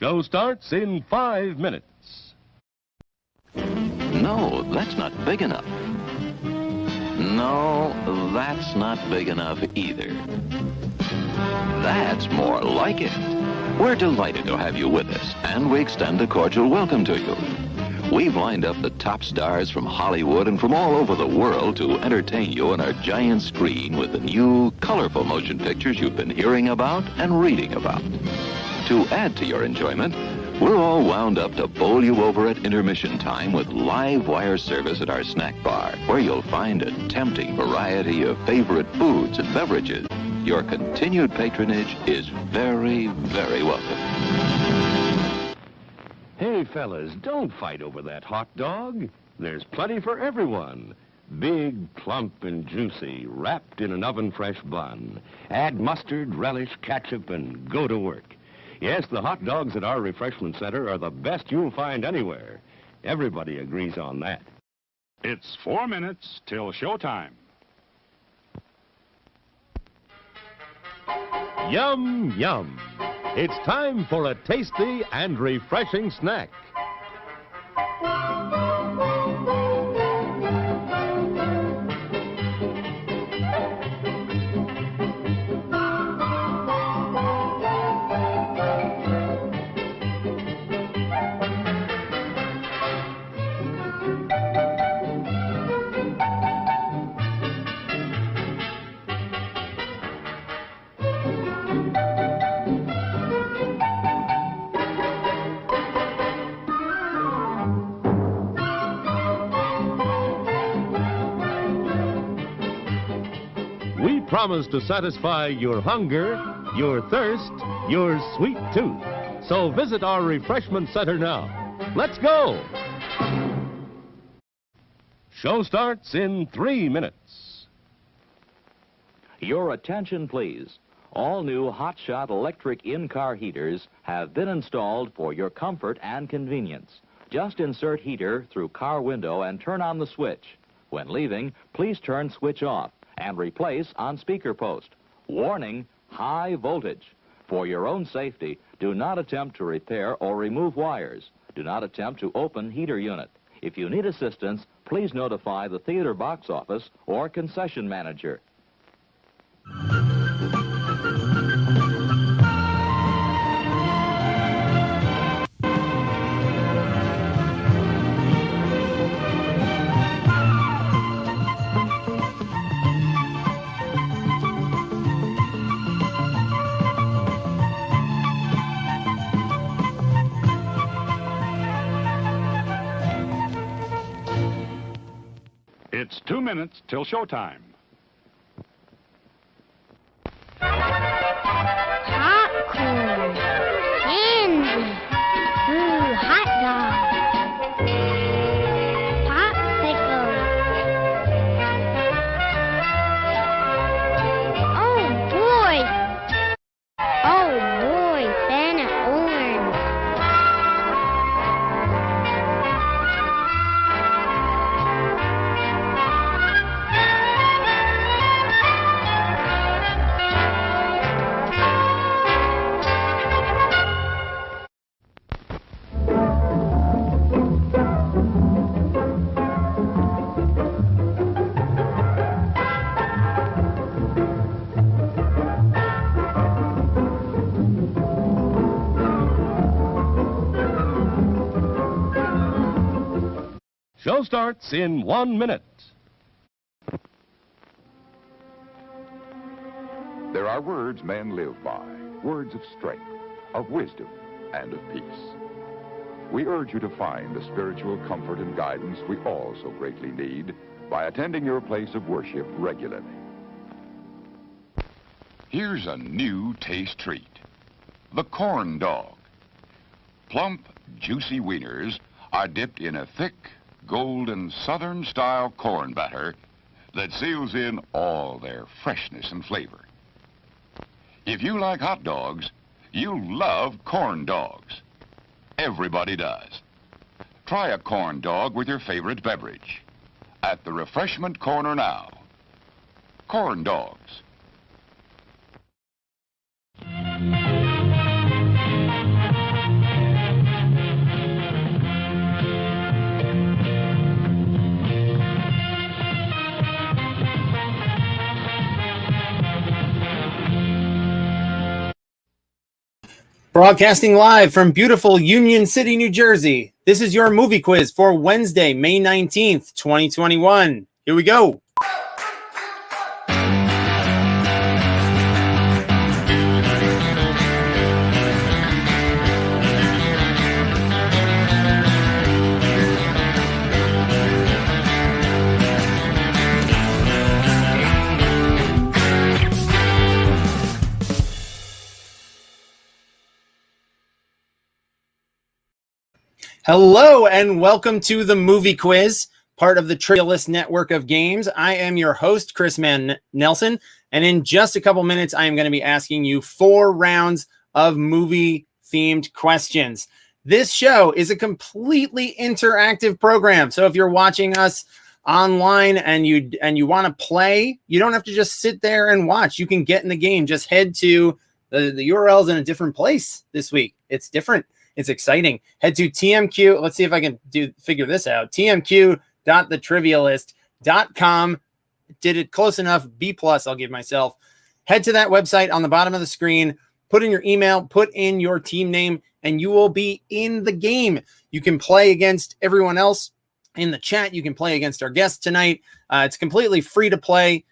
Show starts in 5 minutes. No, that's not big enough. No, that's not big enough either. That's more like it. We're delighted to have you with us, and we extend a cordial welcome to you. We've lined up the top stars from Hollywood and from all over the world to entertain you on our giant screen with the new, colorful motion pictures you've been hearing about and reading about. To add to your enjoyment, we're all wound up to bowl you over at intermission time with live wire service at our snack bar, where you'll find a tempting variety of favorite foods and beverages. Your continued patronage is very, very welcome. Hey, fellas, don't fight over that hot dog. There's plenty for everyone. Big, plump, and juicy, wrapped in an oven-fresh bun. Add mustard, relish, ketchup, and go to work. Yes, the hot dogs at our refreshment center are the best you'll find anywhere. Everybody agrees on that. It's 4 minutes till showtime. Yum, yum. It's time for a tasty and refreshing snack. We promise to satisfy your hunger, your thirst, your sweet tooth. So visit our refreshment center now. Let's go! Show starts in 3 minutes. Your attention, please. All new hotshot electric in-car heaters have been installed for your comfort and convenience. Just insert heater through car window and turn on the switch. When leaving, please turn switch off and replace on speaker post. Warning, high voltage. For your own safety, do not attempt to repair or remove wires. Do not attempt to open heater unit. If you need assistance, please notify the theater box office or concession manager. It's 2 minutes till showtime. Popcorn, candy, ooh, hot dog, popsicle. Oh boy, Santa orange. Show starts in 1 minute. There are words men live by, words of strength, of wisdom, and of peace. We urge you to find the spiritual comfort and guidance we all so greatly need by attending your place of worship regularly. Here's a new taste treat. The corn dog. Plump, juicy wieners are dipped in a thick, golden Southern-style corn batter that seals in all their freshness and flavor. If you like hot dogs, you'll love corn dogs. Everybody does. Try a corn dog with your favorite beverage. At the refreshment corner now. Corn dogs. Broadcasting live from beautiful Union City, New Jersey. This is your movie quiz for Wednesday, May 19th, 2021. Here we go. Hello and welcome to the movie quiz, part of the Trivialist network of games. I am your host, Chris Mann-Nelson, and in just a couple minutes, I am going to be asking you 4 rounds of movie-themed questions. This show is a completely interactive program, so if you're watching us online and you want to play, you don't have to just sit there and watch. You can get in the game. Just head to the URL's in a different place this week. It's different. It's exciting. Head to TMQ. Let's see if I can figure this out. TMQ.thetrivialist.com. Did it close enough. B+, I'll give myself. Head to that website on the bottom of the screen. Put in your email. Put in your team name, and you will be in the game. You can play against everyone else in the chat. You can play against our guest tonight. It's completely free to play.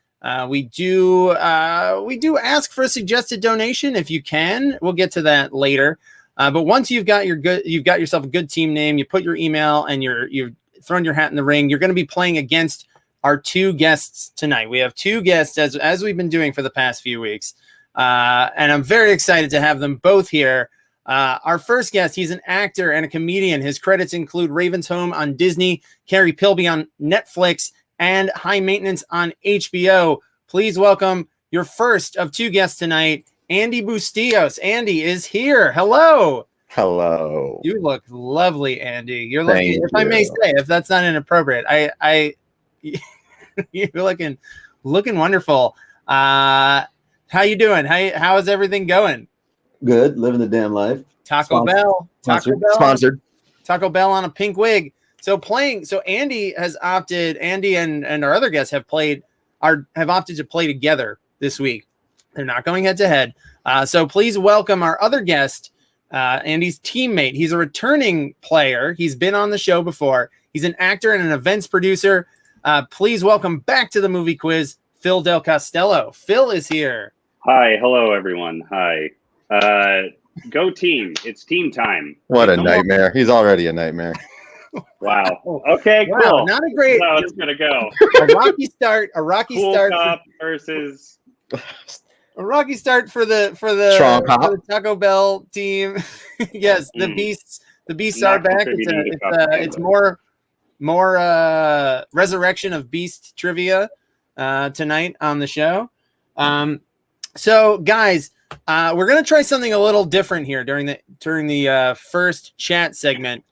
We do ask for a suggested donation if you can. We'll get to that later. But once you've got yourself a good team name, you put your email and you've thrown your hat in the ring, you're going to be playing against our 2 guests tonight. We have 2 guests as we've been doing for the past few weeks. And I'm very excited to have them both here. Our first guest, he's an actor and a comedian. His credits include Raven's Home on Disney, Carrie Pilby on Netflix, and High Maintenance on HBO. Please welcome your first of 2 guests tonight, Andy Bustillos. Andy is here. Hello. Hello. You look lovely, Andy. You're looking, if I may say, if that's not inappropriate, you're looking wonderful. How you doing? How is everything going? Good. Living the damn life. Taco Bell. Sponsored. Taco Bell on a pink wig. So Andy has opted. Andy and our other guests have opted to play together this week. They're not going head to head. So please welcome our other guest, Andy's teammate. He's a returning player. He's been on the show before. He's an actor and an events producer. Please welcome back to the movie quiz, Phil Del Costello. Phil is here. Hi. Hello, everyone. Hi. Go team. It's team time. What a nightmare. He's already a nightmare. Wow. Okay, wow, cool. Not a great. That's how it's going to go. A rocky start. A rocky cool start. Cop versus... A rocky start for the Taco Bell team. Yes, the beasts are back. It's more resurrection of beast trivia tonight on the show. So guys, we're gonna try something a little different here during the first chat segment.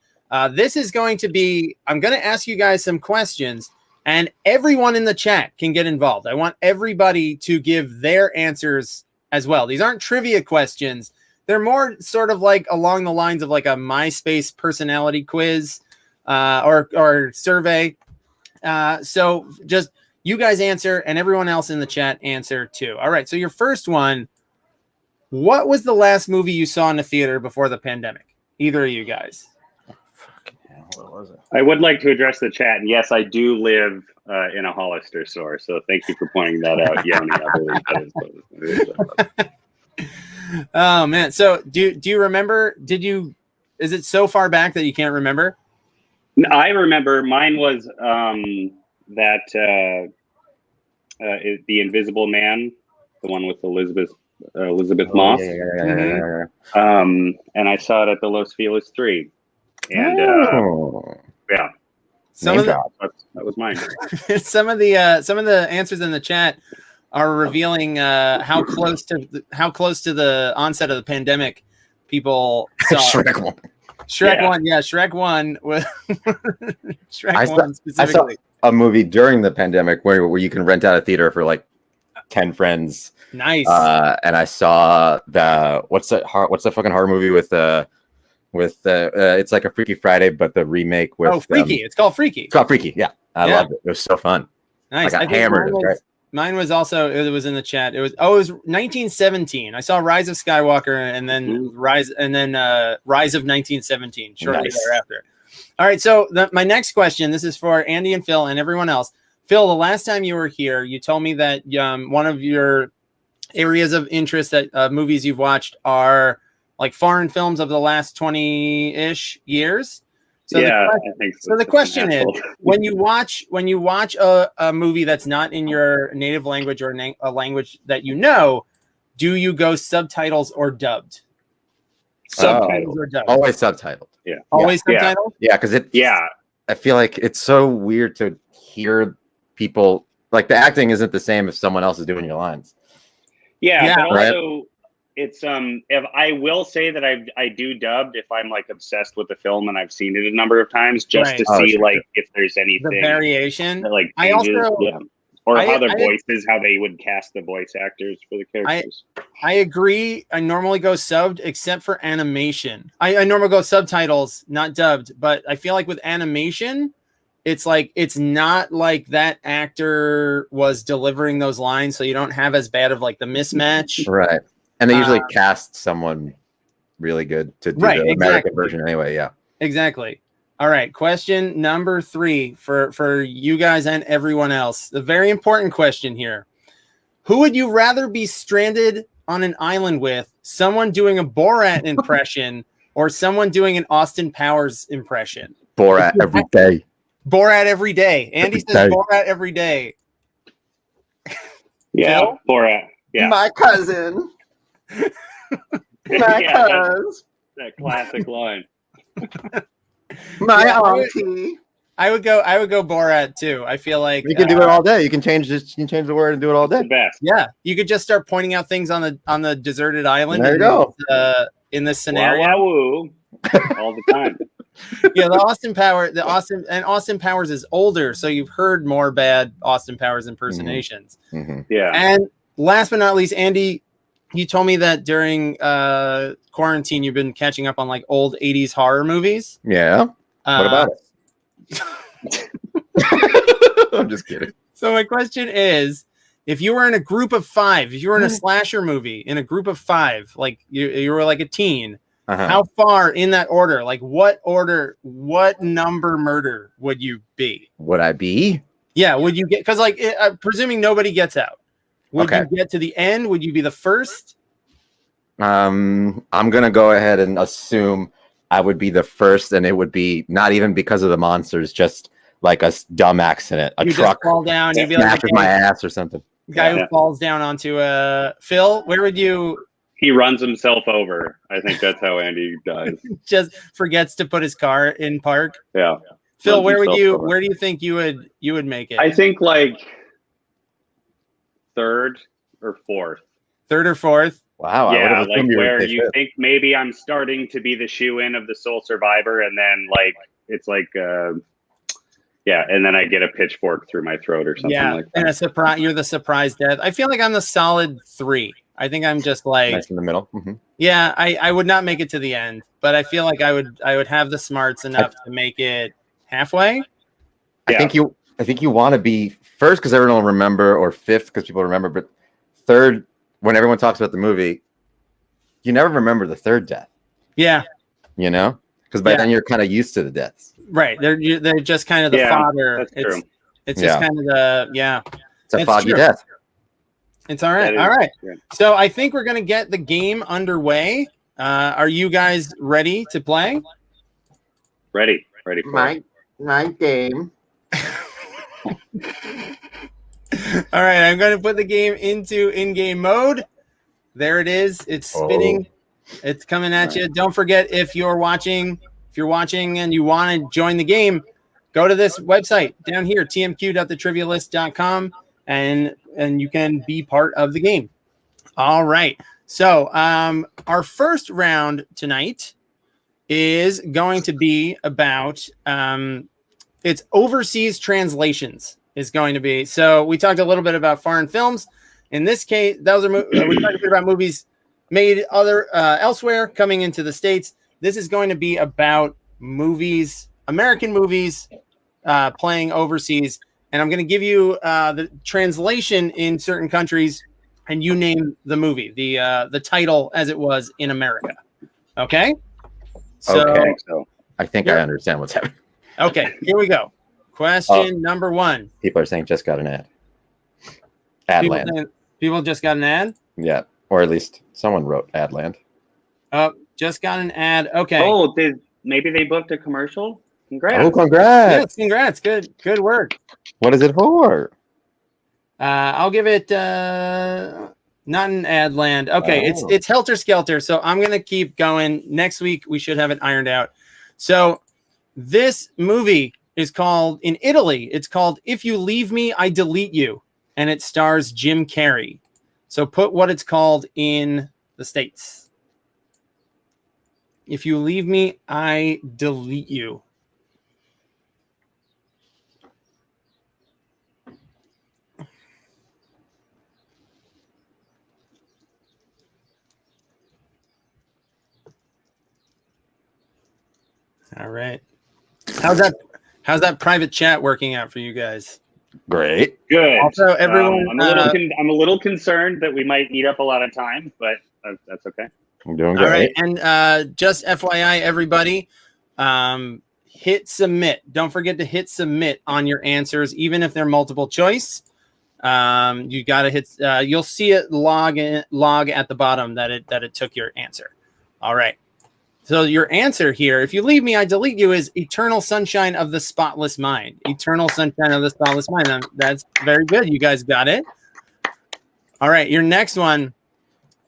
This is going to be, I'm gonna ask you guys some questions. And everyone in the chat can get involved. I want everybody to give their answers as well. These aren't trivia questions. They're more sort of like along the lines of like a MySpace personality quiz or survey. So just you guys answer and everyone else in the chat answer too. All right. So your first one, what was the last movie you saw in the theater before the pandemic? Either of you guys. What was it? I would like to address the chat. And yes, I do live in a Hollister store. So thank you for pointing that out, Yoni. I believe that is. Oh, man. So do you remember? Is it so far back that you can't remember? I remember. Mine was The Invisible Man, the one with Elizabeth Moss. Yeah. And I saw it at the Los Feliz 3. And yeah, that was mine. Some of the answers in the chat are revealing how close to the onset of the pandemic people saw Shrek 1. Shrek 1 with Shrek 1 specifically. I saw a movie during the pandemic where you can rent out a theater for like 10 friends. Nice. And I saw what's that fucking horror movie with it's like a Freaky Friday, but the remake with Freaky. It's called Freaky. It's called Freaky. Yeah, I loved it. It was so fun. Nice. I got hammered. Mine was also, it was in the chat. It was 1917. I saw Rise of Skywalker and then Rise of 1917 shortly Nice. thereafter. All right, so my next question, this is for Andy and Phil and everyone else. Phil, the last time you were here, you told me that one of your areas of interest that movies you've watched are like foreign films of the last 20-ish years. So I think so. So the question is, when you watch a movie that's not in your native language or a language that you know, do you go subtitles or dubbed? Subtitles or dubbed? Always subtitled. Yeah. Always subtitled? Yeah, because I feel like it's so weird to hear people, like the acting isn't the same if someone else is doing your lines. Yeah, but right? also it's if I will say that I do dubbed if I'm like obsessed with the film and I've seen it a number of times just to see like if there's anything the variation that, like I changes, also or how their voices, how they would cast the voice actors for the characters. I agree. I normally go subbed except for animation. I normally go subtitles, not dubbed, but I feel like with animation, it's like it's not like that actor was delivering those lines, so you don't have as bad of like the mismatch. Right. And they usually cast someone really good to do the American version anyway. Yeah. Exactly. All right. Question number 3 for you guys and everyone else. The very important question here. Who would you rather be stranded on an island with? Someone doing a Borat impression or someone doing an Austin Powers impression? Borat every day. Borat every day. Andy says Borat every day. Yeah, Phil? Borat. Yeah. My cousin. That classic line. My auntie. I would go Borat too. I feel like you can do it all day. You can change this. You can change the word and do it all day. The best. Yeah, you could just start pointing out things on the deserted island. There you go. In this scenario, all the time. Yeah, Austin Powers is older, so you've heard more bad Austin Powers impersonations. Mm-hmm. Yeah. And last but not least, Andy, you told me that during quarantine you've been catching up on like old 80s horror movies. Yeah. What about it? I'm just kidding. So my question is, if you were in a group of 5, if you were in a slasher movie in a group of 5, like you were like a teen, how far in that order, like what number murder would you be? Would I be? Yeah, would you get, because like presuming nobody gets out, would you get to the end? Would you be the first? I'm gonna go ahead and assume I would be the first, and it would be not even because of the monsters, just like a dumb accident, a truck fall down, you'd be smashes my ass or something. Guy who falls down onto a Phil. Where would you? He runs himself over. I think that's how Andy dies. Just forgets to put his car in park. Yeah. Phil, where do you think you would make it? I think like 3rd or 4th. 3rd or 4th. Wow. Yeah, like where you think maybe I'm starting to be the shoe-in of the sole survivor, and then like it's like and then I get a pitchfork through my throat or something like that. And a surprise, you're the surprise death. I feel like I'm the solid 3. I think I'm just like nice in the middle. Mm-hmm. Yeah, I would not make it to the end, but I feel like I would have the smarts enough to make it halfway. I think you want to be first because everyone will remember, or 5th because people remember, but 3rd, when everyone talks about the movie, you never remember the 3rd death. Yeah. You know? Because by then you're kind of used to the deaths. Right. They're just kind of the fodder. That's true. It's just kind of It's a foggy death. It's all right. All right. True. So I think we're going to get the game underway. Are you guys ready to play? Ready for my game. All right, I'm going to put the game into in-game mode. There it is. It's spinning. It's coming at you. Don't forget, if you're watching and you want to join the game, go to this website down here, tmq.thetrivialist.com, and you can be part of the game. All right. So our first round tonight is going to be about it's overseas translations is going to be. So we talked a little bit about foreign films. In this case, those are we talked a bit about movies made elsewhere coming into the States. This is going to be about movies, American movies playing overseas. and I'm going to give you the translation in certain countries, and you name the movie, the title as it was in America. Okay? Okay. I think I understand what's happening. Okay, here we go. Question number 1. People are saying just got an ad. Adland. People just got an ad? Yeah, or at least someone wrote Adland. Just got an ad. Okay. Oh, maybe they booked a commercial? Congrats. Oh, congrats. Yes, congrats. Good work. What is it for? I'll give it not an Adland. Okay, it's Helter Skelter. So I'm gonna keep going. Next week we should have it ironed out. So this movie is called, in Italy, it's called If You Leave Me, I Delete You. And it stars Jim Carrey. So put what it's called in the States. If you leave me, I delete you. All right. How's that private chat working out for you guys? Great. Good. Also, everyone, I'm a little concerned that we might eat up a lot of time, but that's okay. I'm doing great. All right, and just FYI, everybody, hit submit. Don't forget to hit submit on your answers, even if they're multiple choice. You got to hit. You'll see it log at the bottom that it took your answer. All right. So your answer here, if you leave me, I delete you, is Eternal Sunshine of the Spotless Mind. Eternal Sunshine of the Spotless Mind. That's very good. You guys got it. All right. Your next one.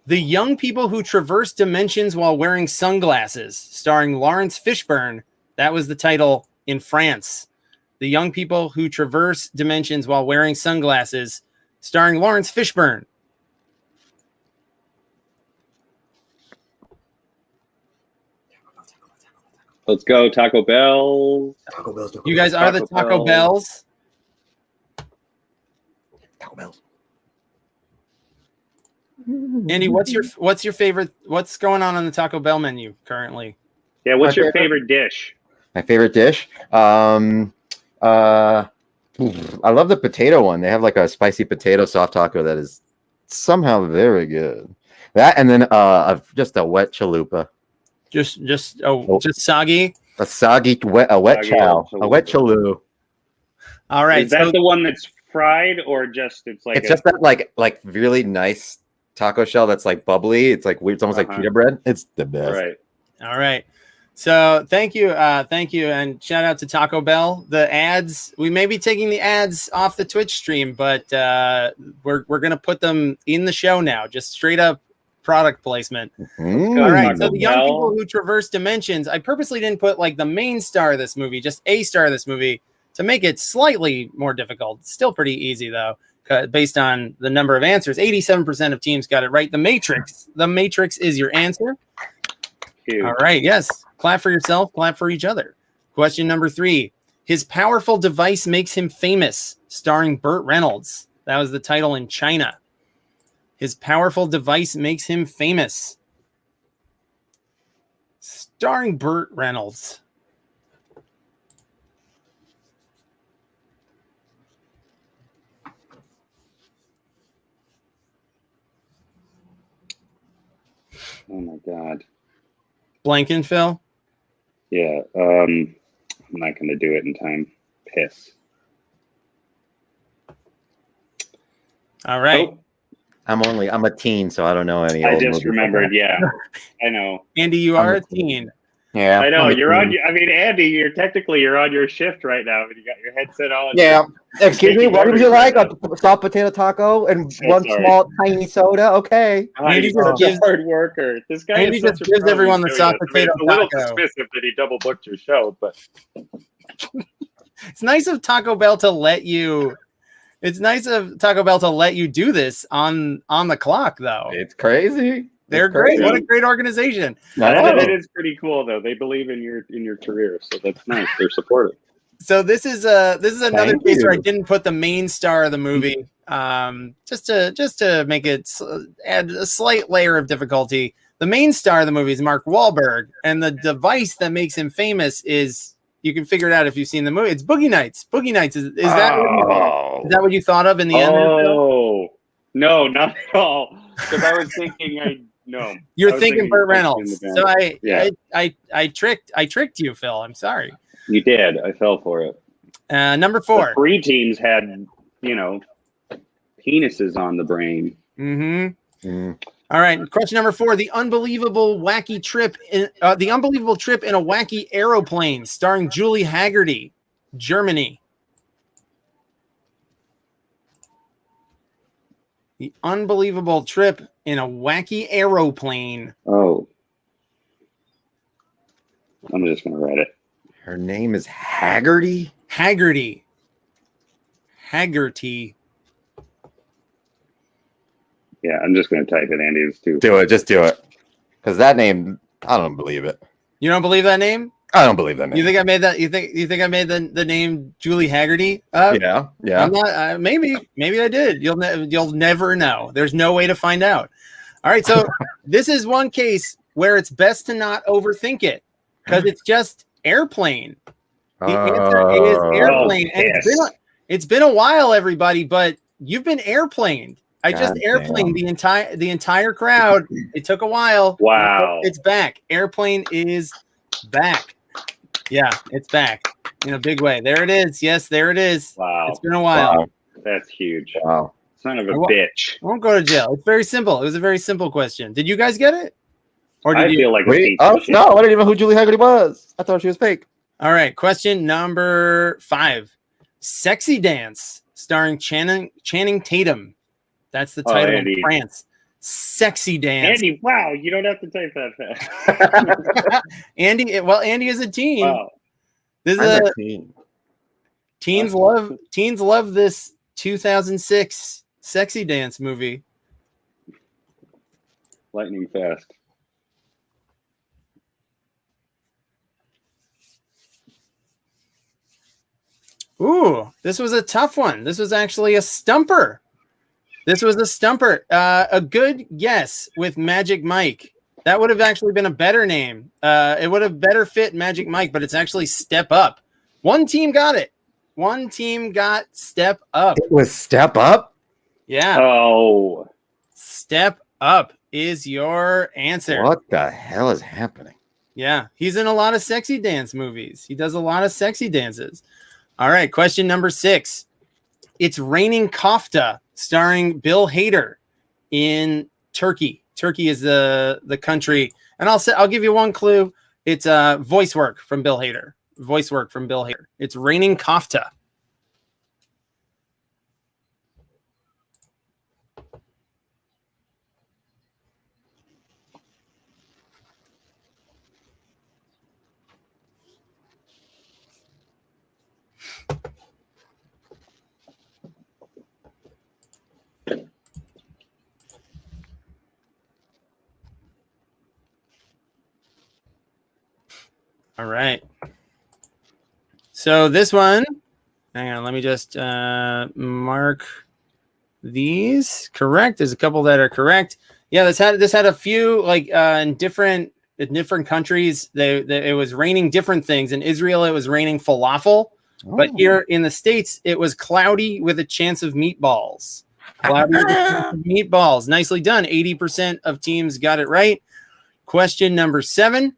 The Young People Who Traverse Dimensions While Wearing Sunglasses, starring Lawrence Fishburne. That was the title in France. The Young People Who Traverse Dimensions While Wearing Sunglasses, starring Lawrence Fishburne. Let's go Taco Bell. You guys are the Taco Bells. Taco Bells. Andy, what's your favorite? What's going on the Taco Bell menu currently? Yeah, what's your favorite dish? My favorite dish? I love the potato one. They have like a spicy potato soft taco that is somehow very good. That and then just a wet chalupa. Just soggy. A soggy wet chow. A wet chalu. All right. Is that the one that's fried or just it's just that like really nice taco shell that's like bubbly. It's like weird. It's almost like pita bread. It's the best. All right. So thank you, and shout out to Taco Bell. The ads, we may be taking the ads off the Twitch stream, but we're gonna put them in the show now, just straight up product placement. All right. So the Young People Who Traverse Dimensions, I purposely didn't put like the main star of this movie, just a star of this movie, to make it slightly more difficult. It's still pretty easy though, based on the number of answers. 87% of teams got it right. The Matrix is your answer. Huge. All right. Yes. Clap for yourself, clap for each other. Question number 3. His powerful device makes him famous, starring Burt Reynolds. That was the title in China. His powerful device makes him famous, starring Burt Reynolds. Oh my God. Blankenphil? Yeah. I'm not going to do it in time. Piss. All right. Oh. I'm a teen, so I don't know any. I just remembered. Yeah, I know. Andy, you are a teen. Yeah, I know. You're on. I mean, Andy, you're on your shift right now, and you got your headset on. Yeah. Excuse me. What would you like? A soft potato taco and one small tiny soda. Okay. Andy just a hard worker. This guy. Andy just gives everyone the soft potato taco. It's a little taco. dismissive that he double booked your show, but it's nice of Taco Bell to let you. It's nice of Taco Bell to let you do this on the clock, though. It's crazy. They're great. What a great organization. It is pretty cool, though. They believe in your career, so that's nice. They're supportive. So this is another case where I didn't put the main star of the movie, just to make it add a slight layer of difficulty. The main star of the movie is Mark Wahlberg, and the device that makes him famous is You can figure it out if you've seen the movie. It's Boogie Nights. Boogie Nights is that what you thought of in the end? Oh no, not at all. Because I was thinking You're thinking Burt Reynolds. So I tricked you, Phil. I'm sorry. You did. I fell for it. Number 4. The 3 teams had, penises on the brain. Mm-hmm. All right. Question number 4. The unbelievable trip in a wacky aeroplane starring Julie Haggerty, Germany. The unbelievable trip in a wacky aeroplane. Oh. I'm just going to write it. Her name is Haggerty? Haggerty. Yeah, I'm just going to type it, Andy. It's too. Do it. Just do it. Because that name, I don't believe it. You don't believe that name? I don't believe that name. You think I made that? You think I made the name Julie Haggerty up? Yeah. I'm not. Maybe I did. You'll never know. There's no way to find out. All right. So this is one case where it's best to not overthink it because it's just airplane. The answer is airplane. And it's been a while, everybody, but you've been airplaned. I just airplaned the entire crowd. It took a while. Wow. It's back. Airplane is back. Yeah, it's back in a big way. There it is. Yes, there it is. Wow. It's been a while. Wow. That's huge. Wow. Son of a bitch. I won't go to jail. It's very simple. It was a very simple question. Did you guys get it? Or did I feel like a piece no, of shit. I didn't even know who Julie Haggerty was. I thought she was fake. All right. Question number 5. Sexy Dance starring Channing Tatum. That's the title in France. Sexy Dance. Andy, wow, you don't have to type that fast. Andy is a teen. Wow. This is teens love this 2006 Sexy Dance movie. Lightning fast. Ooh, this was a tough one. This was actually a stumper. A good guess with Magic Mike. That would have actually been a better name. It would have better fit Magic Mike, but it's actually Step Up. One team got it. One team got Step Up. It was Step Up? Yeah. Oh. Step Up is your answer. What the hell is happening? Yeah. He's in a lot of sexy dance movies. He does a lot of sexy dances. All right. Question number 6. It's Raining Kofta, starring Bill Hader in Turkey. Turkey is the country. And I'll give you one clue. It's voice work from Bill Hader. It's Raining Kofta. All right. So this one, hang on, let me just mark these correct. There's a couple that are correct. Yeah, this had a few in different countries. It was raining different things. In Israel, it was raining falafel, but here in the States, it was cloudy with a chance of meatballs. Cloudy with a chance of meatballs. Nicely done. 80% of teams got it right. Question number 7.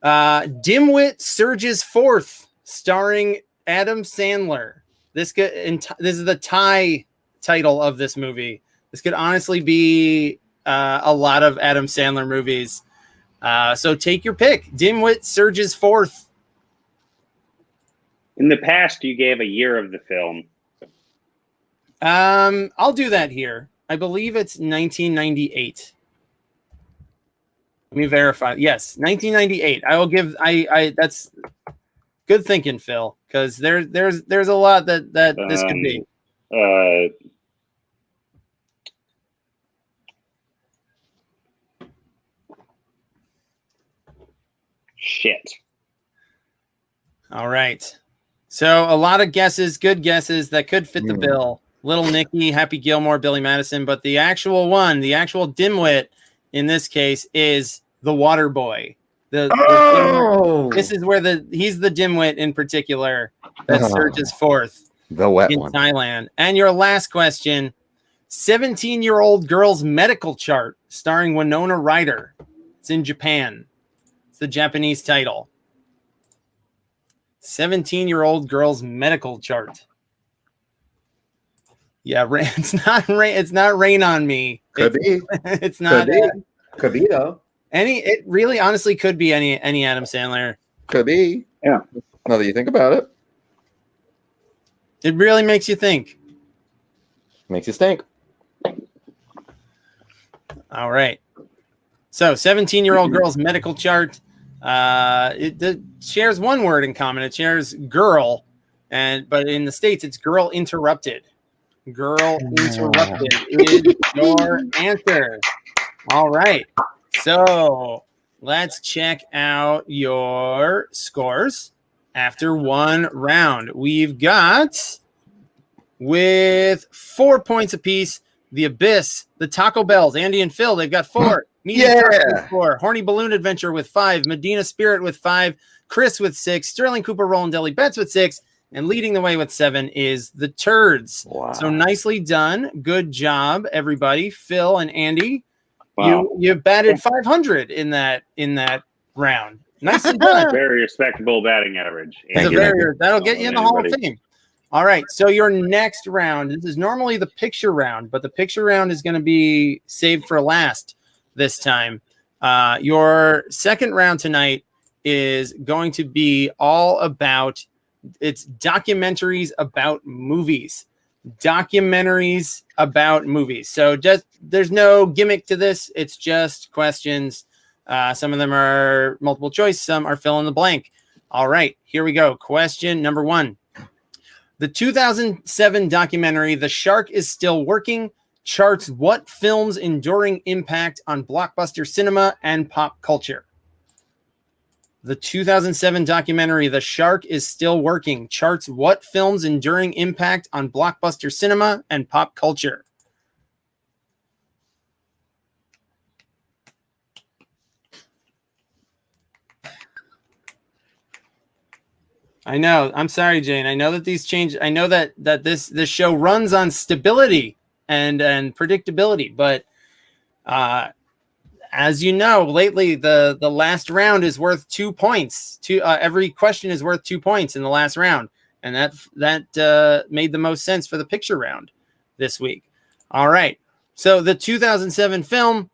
Dimwit Surges Forth, starring Adam Sandler. This is the Thai title of this movie. This could honestly be a lot of Adam Sandler movies. So take your pick. Dimwit Surges Forth. In the past, you gave a year of the film. I'll do that here. I believe it's 1998. Let me verify. Yes, 1998. I will give. I that's good thinking, Phil, because there's a lot that this could be. Shit. All right. So a lot of guesses, good guesses that could fit the bill. Little Nicky, Happy Gilmore, Billy Madison, but the actual dimwit in this case is The Water Boy. This is where he's the dimwit in particular that surges forth the wet in one. Thailand. And your last question, 17-year-old girl's medical chart starring Winona Ryder. It's in Japan. It's the Japanese title. 17-year-old girl's medical chart. Yeah, it's not rain. It's not Rain on Me. Could be. It's not. Could be though. It really, honestly, could be any Adam Sandler. Could be. Yeah. Now that you think about it, it really makes you think. Makes you stink. All right. So, 17-year-old girl's medical chart. It shares one word in common. It shares girl, but in the States, it's girl interrupted. Girl interrupted is your answer. All right. So let's check out your scores after one round. We've got, with 4 points apiece, the Abyss, the Taco Bells, Andy and Phil, they've got 4. With 4. Horny Balloon Adventure with 5. Medina Spirit with 5. Chris with 6. Sterling Cooper Roland Deli Betts with 6. And leading the way with 7 is the Turds. Wow. So nicely done. Good job, everybody. Phil and Andy, you batted 500 in that round. Nicely done. Very respectable batting average. That'll get you in the Hall of Fame. All right. So your next round, this is normally the picture round, but the picture round is going to be saved for last this time. Your second round tonight is going to be all about it's documentaries about movies. So just there's no gimmick to this. It's just questions. Some of them are multiple choice. Some are fill in the blank. All right, here we go. Question number 1. The 2007 documentary, The Shark is Still Working, charts what film's enduring impact on blockbuster cinema and pop culture? The 2007 documentary, The Shark is Still Working, charts what film's enduring impact on blockbuster cinema and pop culture? I know. I'm sorry, Jane. I know that these change. I know that this show runs on stability and predictability, but as you know, lately the last round is worth 2 points. Every question is worth 2 points in the last round, and that made the most sense for the picture round this week. All right, so the 2007 film,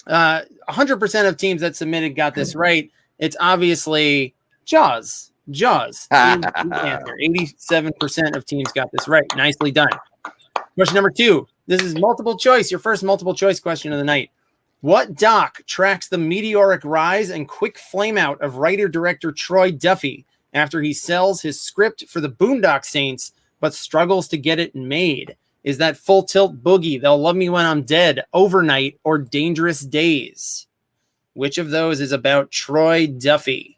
100% of teams that submitted got this right. It's obviously Jaws. Jaws. 87% of teams got this right. Nicely done. Question number 2. This is multiple choice. Your first multiple choice question of the night. What doc tracks the meteoric rise and quick flameout of writer-director Troy Duffy after he sells his script for the Boondock Saints but struggles to get it made? Is that Full Tilt Boogie, They'll Love Me When I'm Dead, Overnight, or Dangerous Days? Which of those is about Troy Duffy?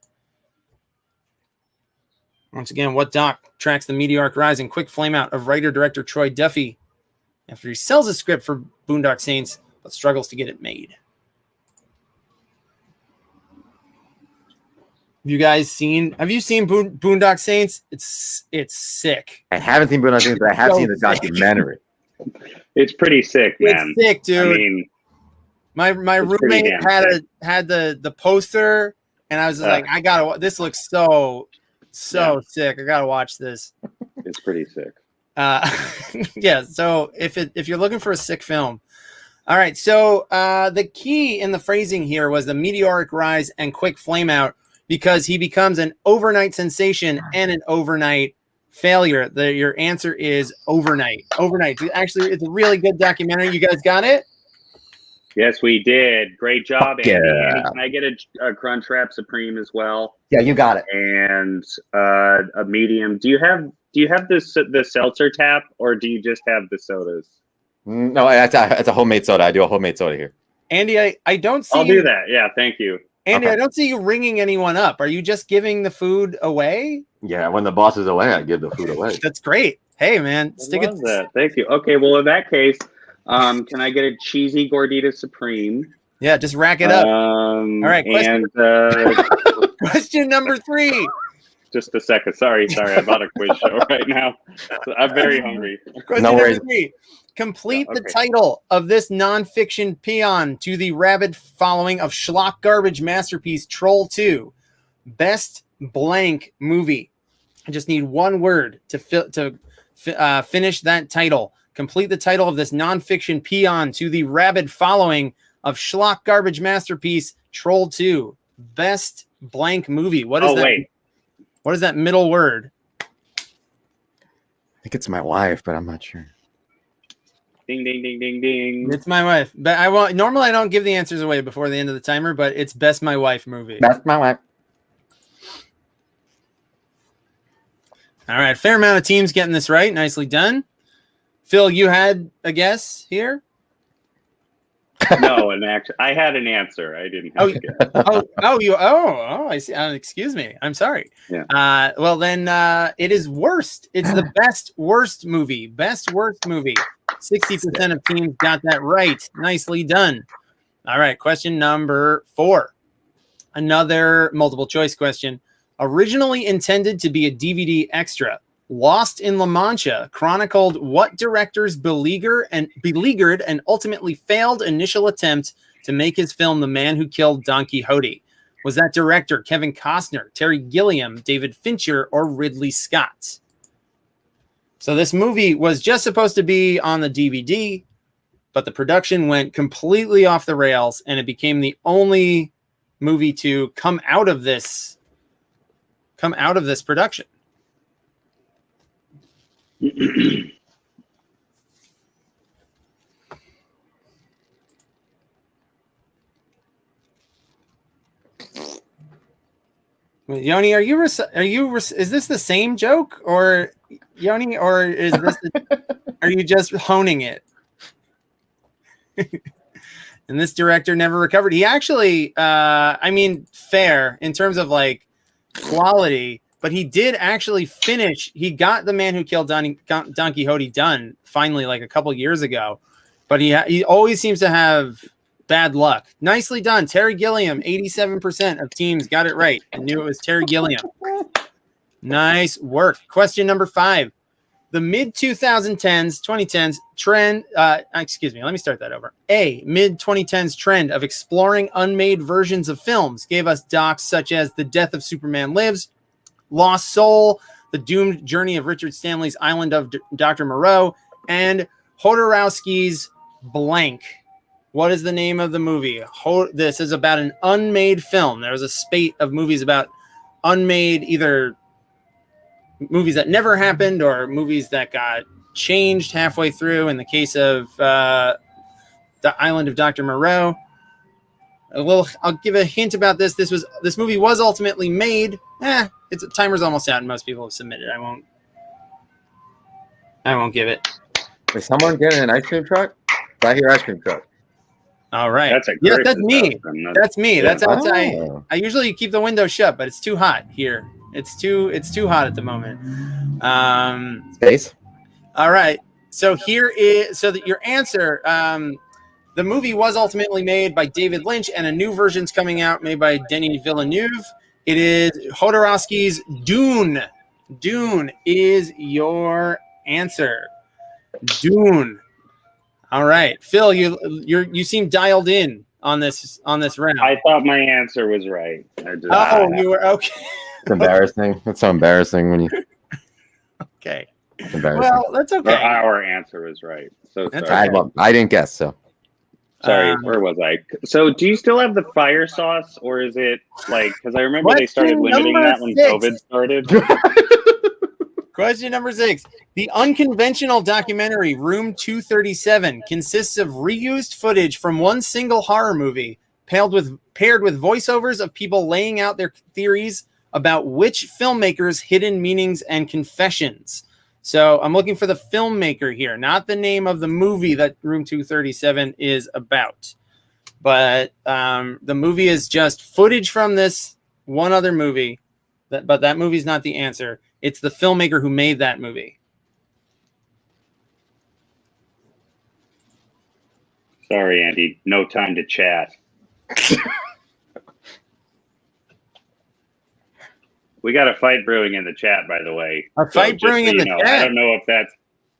Once again, what doc tracks the meteoric rise and quick flameout of writer-director Troy Duffy after he sells his script for Boondock Saints but struggles to get it made? Have you seen Boondock Saints? It's sick. I haven't seen Boondock Saints, but I have seen the documentary. It's pretty sick, man. It's sick, dude. I mean, my roommate had the poster, and I was like, this looks so sick. I gotta watch this. It's pretty sick. Yeah. So if you're looking for a sick film, all right. So the key in the phrasing here was the meteoric rise and quick flameout, because he becomes an overnight sensation and an overnight failure. Your answer is Overnight. Overnight. Actually, it's a really good documentary. You guys got it? Yes, we did. Great job, Andy. Yeah. Andy, can I get a Crunchwrap Supreme as well? Yeah, you got it. And a medium. Do you have the seltzer tap, or do you just have the sodas? No, it's a homemade soda. I do a homemade soda here. Andy, I don't see. I'll do that. Yeah, thank you. Andy, Okay. I don't see you ringing anyone up. Are you just giving the food away? Yeah, when the boss is away, I give the food away. That's great. Hey, man, stick it. That. Thank you. Okay, well, in that case, can I get a cheesy Gordita Supreme? Yeah, just rack it up. All right, question- and Question number 3. just a second. Sorry. I'm on a quiz show right now. So I'm very hungry. Question No number worries. 3. Complete the Okay. title of this nonfiction peon to the rabid following of schlock garbage masterpiece Troll 2. Best blank movie. I just need one word to finish that title. Complete the title of this nonfiction peon to the rabid following of schlock garbage masterpiece Troll 2. Best blank movie. What is that? Wait. What is that middle word? I think it's my wife, but I'm not sure. Ding, ding, ding, ding, ding. It's my wife. But normally I don't give the answers away before the end of the timer, but it's best my wife movie. That's my wife. All right, fair amount of teams getting this right. Nicely done. Phil, you had a guess here? No, I had an answer. I didn't have to guess. I see. Excuse me. I'm sorry. Yeah. Well, then it is worst. It's the best worst movie. Best worst movie. 60% of teams got that right. Nicely done. All right, question number 4. Another multiple choice question. Originally intended to be a DVD extra, Lost in La Mancha chronicled what director's beleaguered and ultimately failed initial attempt to make his film The Man Who Killed Don Quixote. Was that director Kevin Costner, Terry Gilliam, David Fincher, or Ridley Scott? So this movie was just supposed to be on the DVD, but the production went completely off the rails, and it became the only movie to come out of this production. Yoni, is this the same joke, or Yoni, or is this are you just honing it? And this director never recovered. He actually, fair in terms of like quality, but he did actually finish. He got The Man Who Killed Don Quixote done finally, like a couple years ago, but he always seems to have bad luck. Nicely done, Terry Gilliam. 87% of teams got it right and knew it was Terry Gilliam. Nice work. Question number 5. The mid-2010s trend, let me start that over. Mid-2010s trend of exploring unmade versions of films gave us docs such as The Death of Superman Lives, Lost Soul, The Doomed Journey of Richard Stanley's Island of Dr. Moreau, and Jodorowsky's Blank. What is the name of the movie? This is about an unmade film. There was a spate of movies about unmade, either movies that never happened or movies that got changed halfway through. In the case of The Island of Dr. Moreau, I'll give a hint about this. This movie was ultimately made. Timer's almost out, and most people have submitted. I won't give it. Is someone getting an ice cream truck? I hear ice cream truck. All right. That's that's me. That's me. Yeah. That's outside. I usually keep the window shut, but it's too hot here. It's too hot at the moment. Space. All right. So your answer. The movie was ultimately made by David Lynch, and a new version's coming out made by Denis Villeneuve. It is Jodorowsky's Dune. Dune is your answer. Dune. All right, Phil, you seem dialed in on this round. I thought my answer was right. You were okay. It's embarrassing. It's so embarrassing when you. Okay. It's embarrassing. Well, that's okay. Our answer was right. So That's sorry. okay. I didn't guess, so. Sorry, where was I? So, do you still have the fire sauce, or is it like? Because I remember they started limiting that when COVID started. Question number 6. The unconventional documentary Room 237 consists of reused footage from one single horror movie, paired with voiceovers of people laying out their theories about which filmmaker's hidden meanings and confessions. So I'm looking for the filmmaker here, not the name of the movie that Room 237 is about. But the movie is just footage from this one other movie, but that movie's not the answer. It's the filmmaker who made that movie. Sorry, Andy. No time to chat. We got a fight brewing in the chat, by the way. A fight brewing in the chat. I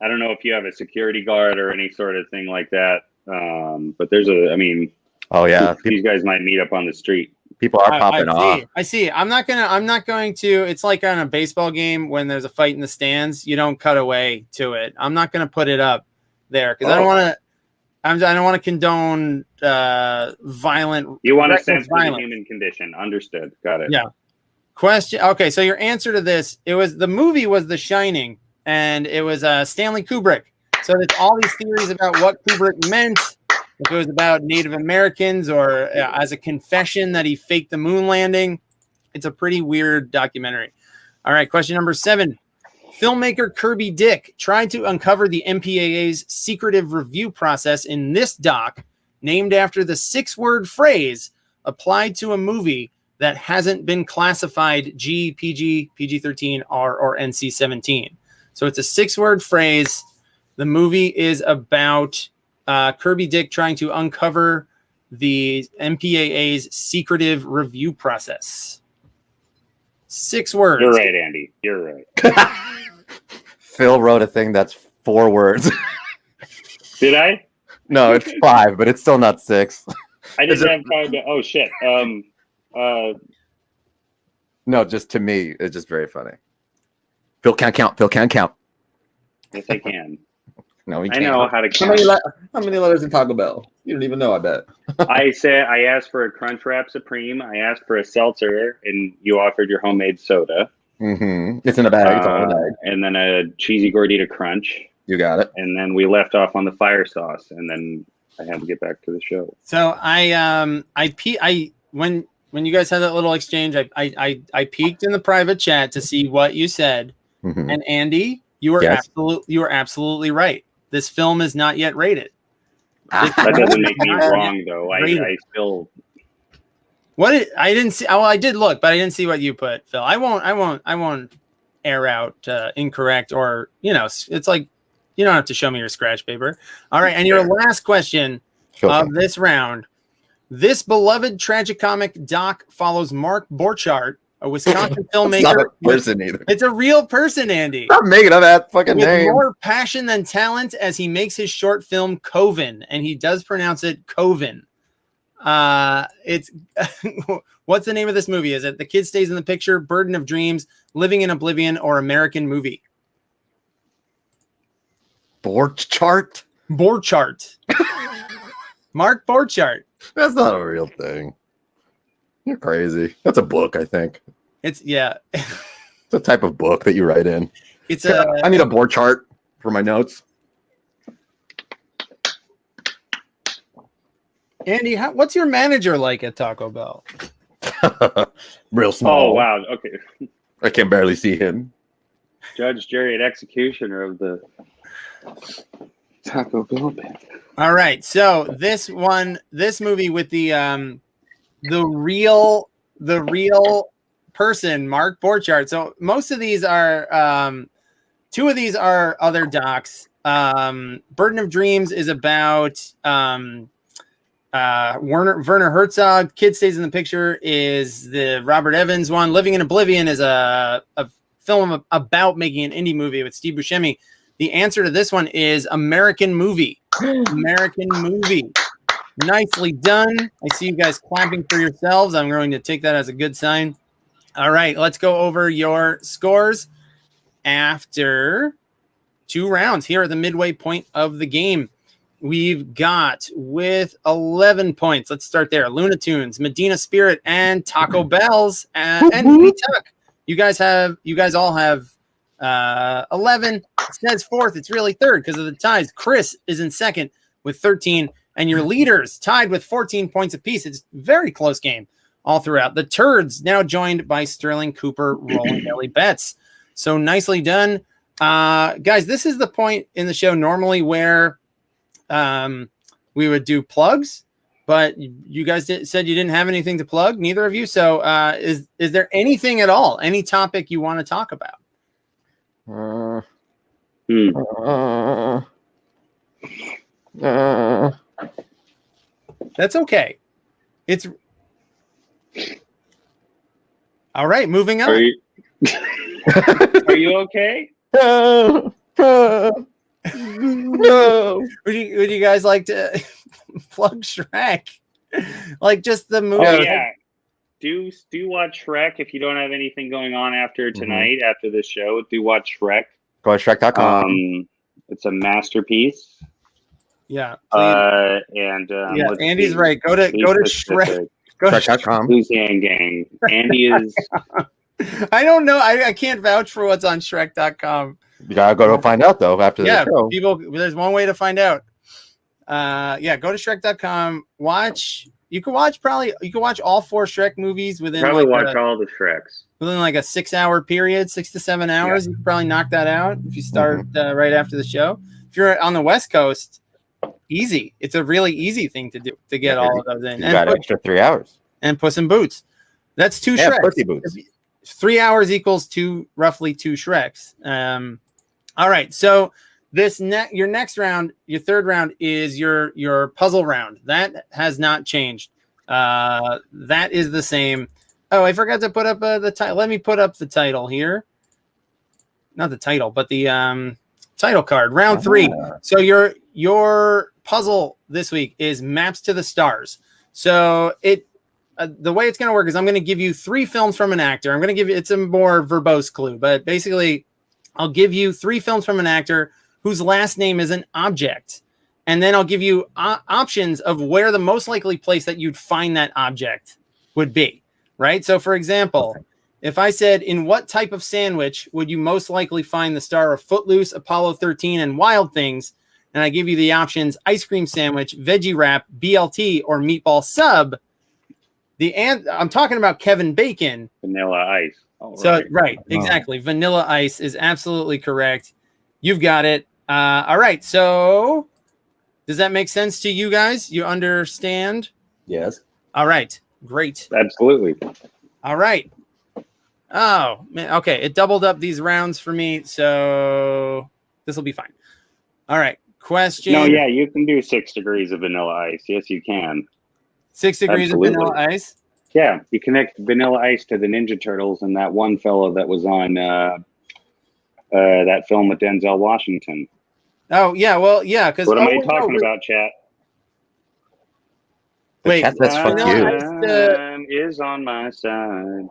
don't know if you have a security guard or any sort of thing like that. But there's oh yeah, these guys might meet up on the street. People are popping off. I see. I'm not going to. It's like on a baseball game when there's a fight in the stands. You don't cut away to it. I'm not going to put it up there because I don't want to. I don't want to condone violent. You want to censor the human condition. Understood. Got it. Yeah. Question. Okay, so your answer to this, the movie was The Shining, and it was Stanley Kubrick. So there's all these theories about what Kubrick meant, if it was about Native Americans or as a confession that he faked the moon landing. It's a pretty weird documentary. All right, question number 7. Filmmaker Kirby Dick tried to uncover the MPAA's secretive review process in this doc, named after the 6-word phrase applied to a movie that hasn't been classified G, PG, PG-13, R, or NC-17. So it's a 6-word phrase. The movie is about Kirby Dick trying to uncover the MPAA's secretive review process. 6 words. You're right, Andy. You're right. Phil wrote a thing that's 4 words. Did I? No, it's 5, but it's still not 6. I didn't have time to. Oh shit. No, just to me, it's just very funny. Phil can't count. Phil can't count. Yes, I can. No, he I can't. know how to count. How many letters in Taco Bell? You don't even know, I bet. I asked for a Crunchwrap Supreme. I asked for a seltzer, and you offered your homemade soda. Mm-hmm. It's in a bag. It's all in a bag. And then a cheesy gordita crunch. You got it. And then we left off on the fire sauce, and then I had to get back to the show. So when you guys had that little exchange, I peeked in the private chat to see what you said, and Andy, you were absolutely right. This film is not yet rated. That doesn't make me wrong, though. I still. I didn't see. Well, I did look, but I didn't see what you put, Phil. I won't air out incorrect, or it's like you don't have to show me your scratch paper. All right, and your last question of this round. This beloved tragicomic doc follows Mark Borchardt, a Wisconsin filmmaker. It's not a person either. It's a real person, Andy. Stop making up that fucking name. With more passion than talent as he makes his short film Coven, and he does pronounce it Coven. It's what's the name of this movie? Is it The Kid Stays in the Picture, Burden of Dreams, Living in Oblivion, or American Movie? Borchardt? Mark Borchardt. That's not a real thing. You're crazy. That's a book, I think. It's It's a type of book that you write in. I need a board chart for my notes. Andy, what's your manager like at Taco Bell? Real small. Oh wow. Okay. I can barely see him. Judge Jerry, executioner of the Taco Bell band. All right, so this movie with the real person, Mark Borchardt. So most of these are 2 of these are other docs. Burden of Dreams is about Werner Herzog. Kid Stays in the Picture is the Robert Evans one. Living in Oblivion is a film about making an indie movie with Steve Buscemi. The answer to this one is American Movie. American Movie. Nicely done. I see you guys clapping for yourselves. I'm going to take that as a good sign. All right, let's go over your scores after 2 rounds here at the midway point of the game. We've got with 11 points. Let's start there. Luna Tunes, Medina Spirit, and Taco Bell's and Tuck. You guys all have 11. It says 4th. It's really 3rd because of the ties. Chris is in 2nd with 13, and your leaders tied with 14 points apiece. It's a very close game all throughout. The Turds now joined by Sterling Cooper, Rolling Belly Bets. So nicely done. Guys, this is the point in the show normally where we would do plugs, but you guys said you didn't have anything to plug, neither of you. So is there anything at all, any topic you want to talk about? That's okay. It's all right. Moving on. Are you, are you okay? No. Would you guys like to plug Shrek? Like just the movie? Oh yeah. Do watch Shrek if you don't have anything going on after tonight, after this show. Do watch Shrek. Go to Shrek.com. It's a masterpiece. Yeah. And yeah, Andy's right. Go to Shrek. Go to Shrek.com. Louisiana Gang. Andy is. I don't know. I can't vouch for what's on Shrek.com. You gotta go to find out though after the show. People. There's one way to find out. Go to Shrek.com. You can watch all 4 Shrek movies within probably watch all the Shreks within like a 6-hour period, 6 to 7 hours. You can probably knock that out if you start right after the show. If you're on the West Coast, easy. It's a really easy thing to do to get all of those in. You got extra 3 hours. And Puss in Boots. That's 2 Shreks. Pussy Boots. 3 hours equals roughly 2 Shreks. All right, so your next round, your third round is your puzzle round. That has not changed. That is the same. Oh, I forgot to put up the title. Let me put up the title here. Not the title, but the title card. Round 3. So your puzzle this week is Maps to the Stars. So the way it's going to work is I'm going to give you 3 films from an actor. I'm going to give you, it's a more verbose clue, but basically I'll give you 3 films from an actor whose last name is an object. And then I'll give you options of where the most likely place that you'd find that object would be, right? So for example, if I said, in what type of sandwich would you most likely find the star of Footloose, Apollo 13, and Wild Things? And I give you the options, ice cream sandwich, veggie wrap, BLT, or meatball sub. I'm talking about Kevin Bacon. Vanilla Ice. Oh, so right, exactly. Vanilla Ice is absolutely correct. You've got it. All right. So does that make sense to you guys? You understand? Yes. All right. Great. Absolutely. All right. Oh, man. Okay. It doubled up these rounds for me. So this will be fine. All right. Question. No, yeah, you can do 6 degrees of Vanilla Ice. Yes, you can. 6 degrees of Vanilla Ice? Yeah. You connect Vanilla Ice to the Ninja Turtles and that one fellow that was on that film with Denzel Washington. Oh, yeah. Well, yeah. Because what am I talking about, chat? Wait, that's fuck you. Is on my side.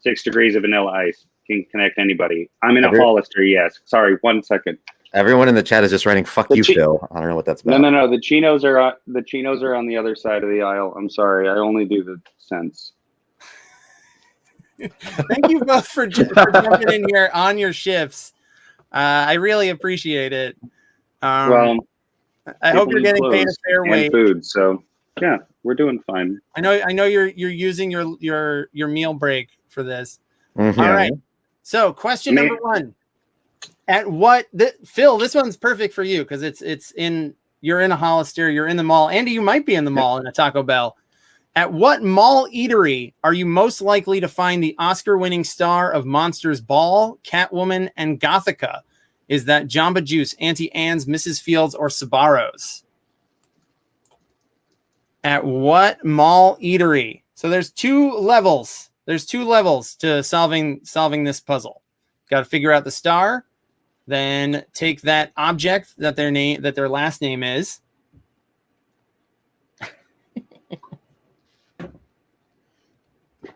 6 degrees of Vanilla Ice can connect anybody. I'm in a Hollister. Yes. Sorry. 1 second. Everyone in the chat is just writing "fuck you, Phil." I don't know what that's about. No. The chinos are on the other side of the aisle. I'm sorry. I only do the cents. Thank you both for jumping in here on your shifts. I really appreciate it. Well, I hope you're getting paid a fair wage. Food, so yeah, we're doing fine. I know you're using your meal break for this. Mm-hmm. All right. So question number 1. Phil, this one's perfect for you because you're in a Hollister, you're in the mall. Andy, you might be in the mall in a Taco Bell. At what mall eatery are you most likely to find the Oscar-winning star of Monsters Ball, Catwoman, and Gothica? Is that Jamba Juice, Auntie Anne's, Mrs. Fields, or Sbarro's? At what mall eatery? So there's 2 levels. There's 2 levels to solving this puzzle. Got to figure out the star, then take that object that their last name is.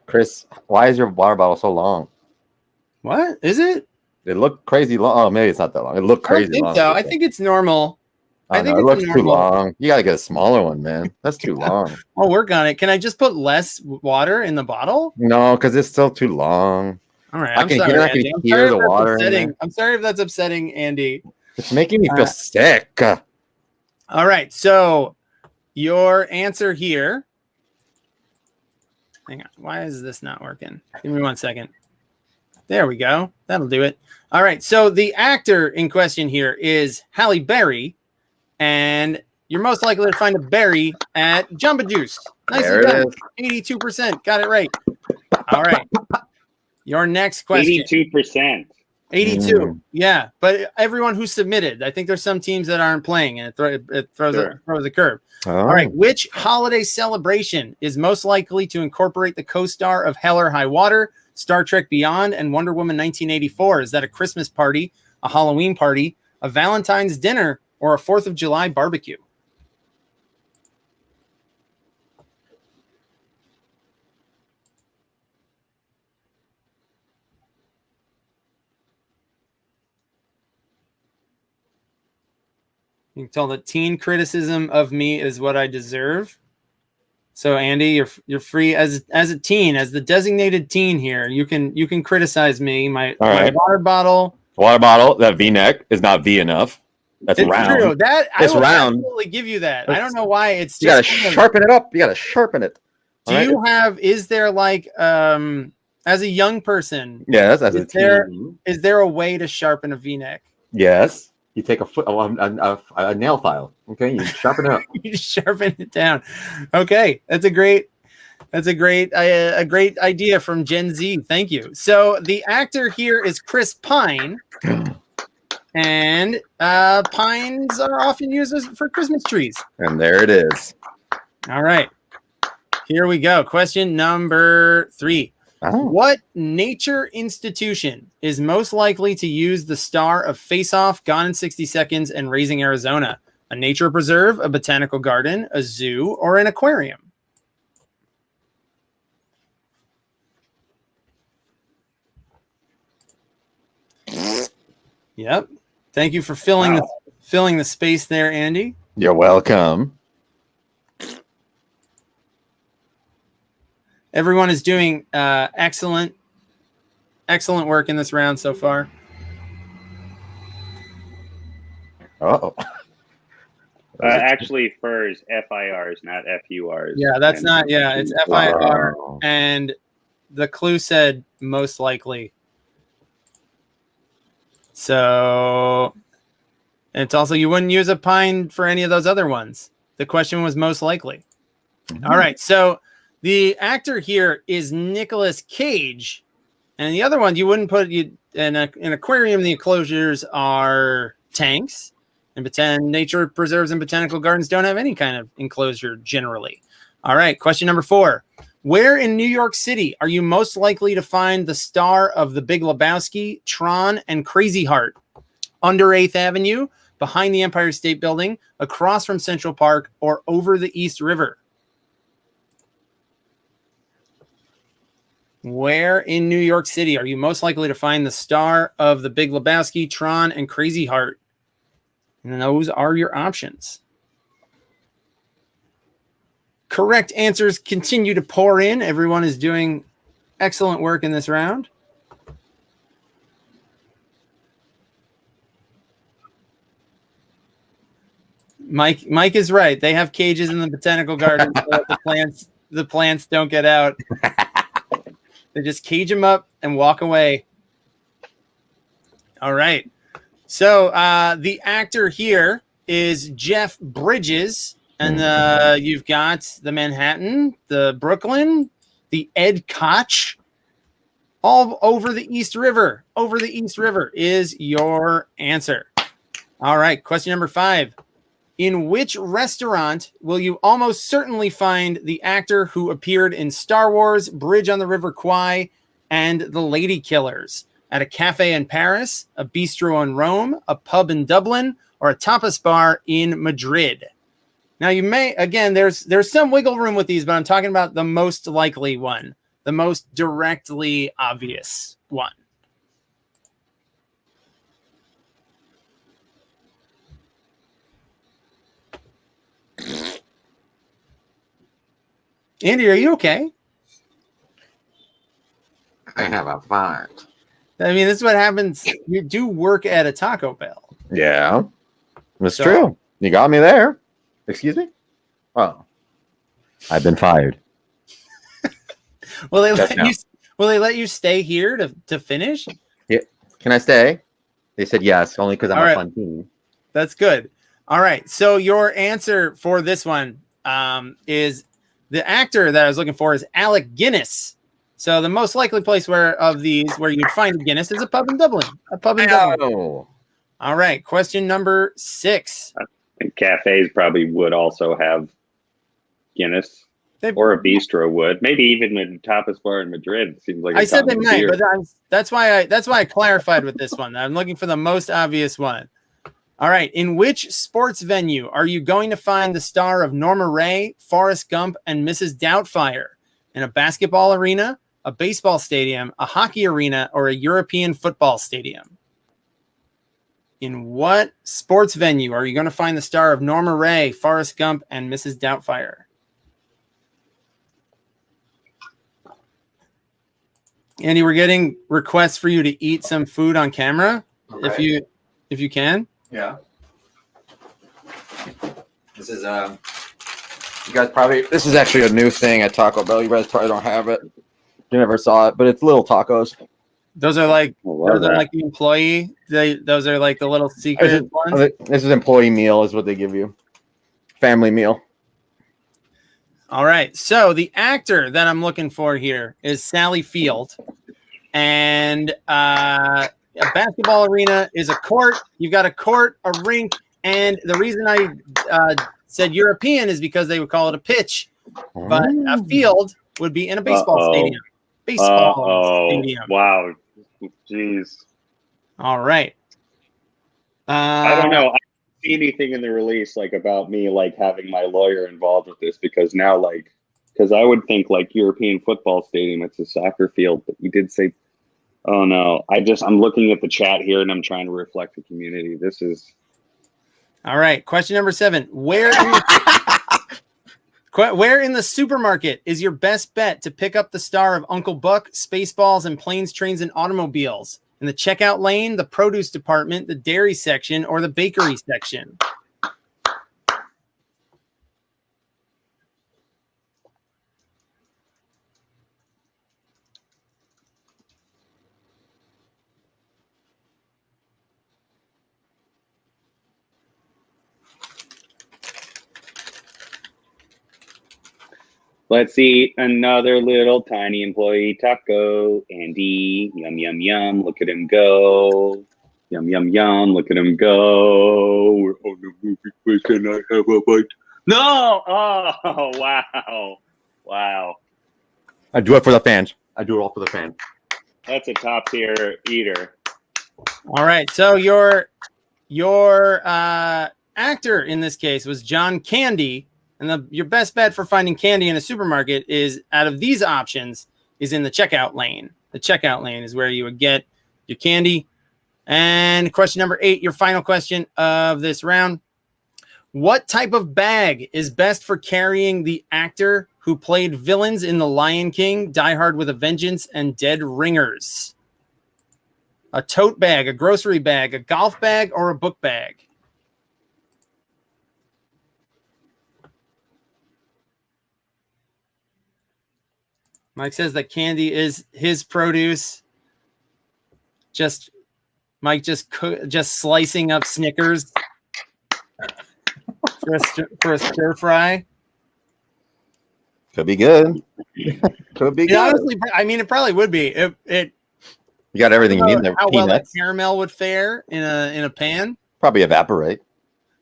Chris, why is your water bottle so long? What is it? It looked crazy long. Oh, maybe it's not that long. It looked crazy long. So. I think it's normal. I think it looks too long. You gotta get a smaller one, man. That's too long. I'll work on it. Can I just put less water in the bottle? No, because it's still too long. All right. I'm sorry, Andy. Hear the water. I'm sorry if that's upsetting, Andy. It's making me feel sick. All right. So your answer here. Hang on. Why is this not working? Give me 1 second. There we go. That'll do it. All right. So the actor in question here is Halle Berry, and you're most likely to find a berry at Jamba Juice. Nicely done. 82%. Got it right. All right. Your next question. 82%. 82. Yeah, but everyone who submitted, I think there's some teams that aren't playing, and it throws a curve. Oh. All right, which holiday celebration is most likely to incorporate the co-star of Hell or High Water, Star Trek Beyond, and Wonder Woman 1984? Is that a Christmas party, a Halloween party, a Valentine's dinner, or a 4th of July barbecue? You can tell that teen criticism of me is what I deserve. So Andy, you're free as a teen, as the designated teen here. You can criticize me. My water bottle. Water bottle. That V-neck is not V enough. That's round. True. That it's I will round. absolutely give you that. I don't know why it's just. You gotta sharpen it up. You gotta sharpen it. Do you have? Is there like as a young person? Yes, as a teen. Is there a way to sharpen a V-neck? Yes. You take a nail file. Okay, you sharpen it up. You sharpen it down. Okay, that's a great idea from Gen Z. Thank you. So the actor here is Chris Pine, and pines are often used for Christmas trees. And there it is. All right, here we go. Question number 3. Oh. What nature institution is most likely to use the star of Face Off, Gone in 60 Seconds, and Raising Arizona? A nature preserve, a botanical garden, a zoo, or an aquarium? Yep. Thank you for filling the space there, Andy. You're welcome. Everyone is doing excellent work in this round so far. Uh-oh. Actually, FIRs, FIRs, not FURs. Yeah, that's not. Yeah, it's FIR, and the clue said most likely. So it's also you wouldn't use a pine for any of those other ones. The question was most likely. Mm-hmm. All right, so the actor here is Nicolas Cage, and the other one you wouldn't put in an aquarium. The enclosures are tanks, and nature preserves and botanical gardens don't have any kind of enclosure generally. All right, question number 4. Where in New York City are you most likely to find the star of The Big Lebowski, Tron, and Crazy Heart? Under 8th Avenue, behind the Empire State Building, across from Central Park, or over the East River? Where in New York City are you most likely to find the star of The Big Lebowski, Tron, and Crazy Heart? And those are your options. Correct answers continue to pour in. Everyone is doing excellent work in this round. Mike is right. They have cages in the botanical garden so that the plants don't get out. They just cage them up and walk away. All right. So the actor here is Jeff Bridges. And you've got the Manhattan, the Brooklyn, the Ed Koch, all over the East River. Over the East River is your answer. All right. Question number 5. In which restaurant will you almost certainly find the actor who appeared in Star Wars, Bridge on the River Kwai, and The Lady Killers? At a cafe in Paris, a bistro in Rome, a pub in Dublin, or a tapas bar in Madrid? Now you may, again, there's some wiggle room with these, but I'm talking about the most likely one, the most directly obvious one. Andy, are you okay? I have a fart. I mean, this is what happens. You do work at a Taco Bell. Yeah, that's true. You got me there. Excuse me? Oh, I've been fired. Will they let you stay here to finish? Yeah. Can I stay? They said yes, only because I'm a fun team. That's good. All right. So your answer for this one is the actor that I was looking for is Alec Guinness. So the most likely place where you'd find a Guinness is a pub in Dublin. A pub in Dublin. Oh. All right. Question number 6. And cafes probably would also have Guinness. Or a bistro would. Maybe even the tapas bar in Madrid. Seems like I said they might, but that's why I clarified with this one. I'm looking for the most obvious one. All right. In which sports venue are you going to find the star of Norma Ray, Forrest Gump, and Mrs. Doubtfire? In a basketball arena, a baseball stadium, a hockey arena, or a European football stadium? In what sports venue are you going to find the star of Norma Ray, Forrest Gump, and Mrs. Doubtfire? Andy, we're getting requests for you to eat some food on camera. Okay. If you can. Yeah. This is you guys probably, this is actually a new thing at Taco Bell. You guys probably don't have it. You never saw it, but it's little tacos. Those are like the employee. Those are like the little secret ones. This is employee meal is what they give you. Family meal. All right. So the actor that I'm looking for here is Sally Field. And a basketball arena is a court. You've got a court, a rink. And the reason I said European is because they would call it a pitch. But a field would be in a baseball stadium. Baseball stadium. Wow. Jeez. All right. I don't know. I don't see anything in the release like about me like having my lawyer involved with this because now because I would think like European football stadium, it's a soccer field, but you did say, oh no, I'm looking at the chat here and I'm trying to reflect the community. This is. All right. Question number 7. Where in the supermarket is your best bet to pick up the star of Uncle Buck, Spaceballs, and Planes, Trains, and Automobiles? In the checkout lane, the produce department, the dairy section, or the bakery section? Let's eat another little tiny employee taco. Andy, yum, yum, yum. Look at him go. Yum, yum, yum. Look at him go. We're on the movie quiz. Can I have a bite? No! Oh, wow. Wow. I do it for the fans. I do it all for the fans. That's a top tier eater. All right. So your actor in this case was John Candy. And your best bet for finding candy in a supermarket is out of these options is in the checkout lane. The checkout lane is where you would get your candy. And question number 8, your final question of this round. What type of bag is best for carrying the actor who played villains in The Lion King, Die Hard with a Vengeance, and Dead Ringers? A tote bag, a grocery bag, a golf bag, or a book bag? Mike says that candy is his produce. Mike just slicing up Snickers for a stir fry. Could be good. Could be good. Honestly, I mean, it probably would be. You got everything you need there. How well that caramel would fare in a pan? Probably evaporate.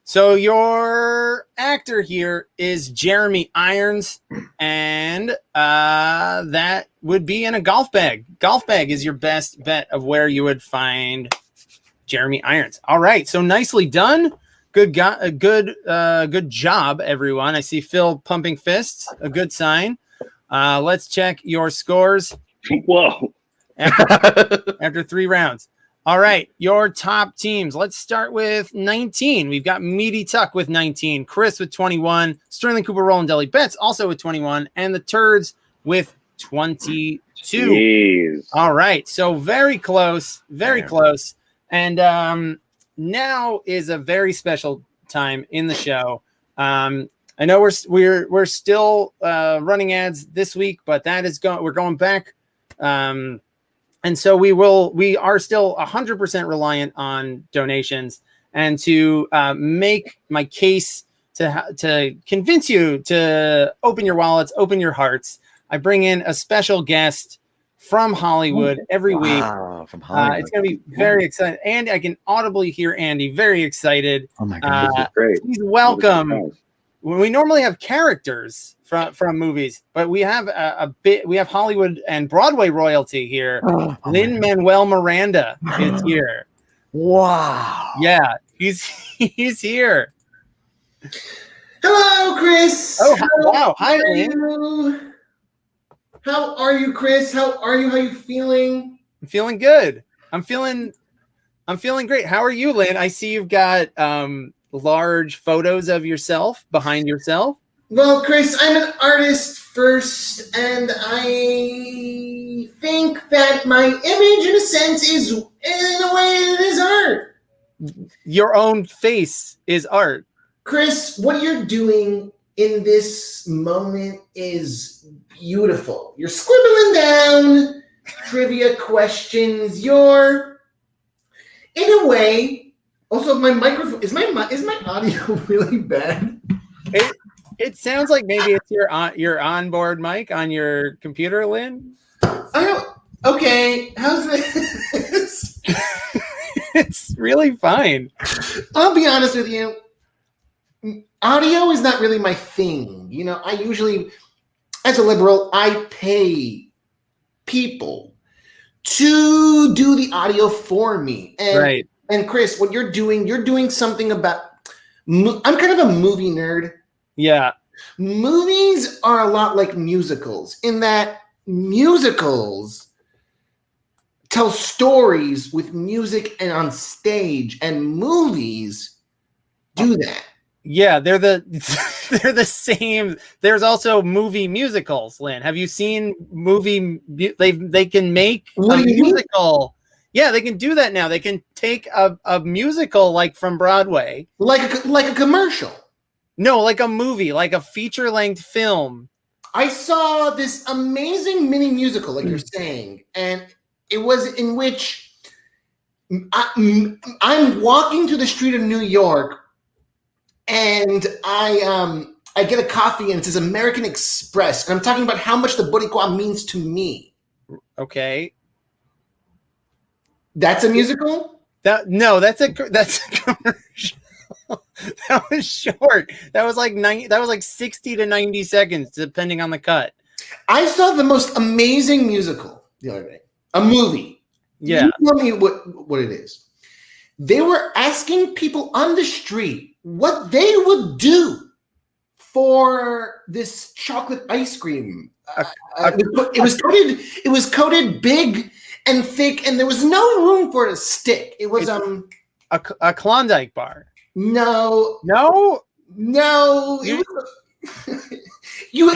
So your actor here is Jeremy Irons, and that would be in a golf bag. Golf bag is your best bet of where you would find Jeremy Irons. All right, so nicely done. Good job, everyone. I see Phil pumping fists. A good sign. Let's check your scores. Whoa! After 3 rounds. All right, your top teams. Let's start with 19. We've got Meaty Tuck with 19, Chris with 21, Sterling Cooper Roll and Deli Betts also with 21, and the Turds with 22. Jeez. All right, so very close, very close. And now is a very special time in the show. I know we're still running ads this week, but that is we're going back. And so we are still 100% reliant on donations, and to make my case to convince you to open your wallets, open your hearts, I bring in a special guest from Hollywood every week. Wow, from Hollywood. It's going to be very exciting. And I can audibly hear Andy very excited. Oh my God. This is great. Please welcome. We normally have characters from movies, but we have we have Hollywood and Broadway royalty here. Lin-Manuel Miranda is here. Wow. Yeah, he's here. Hello, Chris. Oh, wow. Hi, Lynn. You? How are you, Chris? How are you? How you feeling? I'm feeling good. I'm feeling great. How are you, Lynn? I see you've got large photos of yourself behind yourself. Well, Chris, I'm an artist first, and I think that my image, in a sense, is, in a way, it is art. Your own face is art. Chris, what you're doing in this moment is beautiful. You're scribbling down trivia questions. You're, in a way, also my microphone, is my audio really bad? It sounds like maybe it's your onboard mic on your computer, Lynn. Okay, how's this? It's really fine. I'll be honest with you. Audio is not really my thing. You know, I usually, as a liberal, I pay people to do the audio for me. And, right. And Chris, what you're doing something about, I'm kind of a movie nerd. Yeah. Movies are a lot like musicals in that musicals tell stories with music and on stage, and movies do that. Yeah, they're the same. There's also movie musicals, Lynn. Have you seen they can make a musical? Yeah, they can do that now. They can take a musical like from Broadway. Like a commercial. No, like a movie, like a feature-length film. I saw this amazing mini musical, like you're saying, and it was in which I'm walking to the street of New York, and I get a coffee, and it says American Express, and I'm talking about how much the Boricua means to me. That's a musical? That's a commercial. That was short. That was like 60 to 90 seconds, depending on the cut. I saw the most amazing musical the other day. A movie. Yeah. You tell me what it is. They were asking people on the street what they would do for this chocolate ice cream. It was coated big and thick, and there was no room for it to stick. It was a Klondike bar. No. You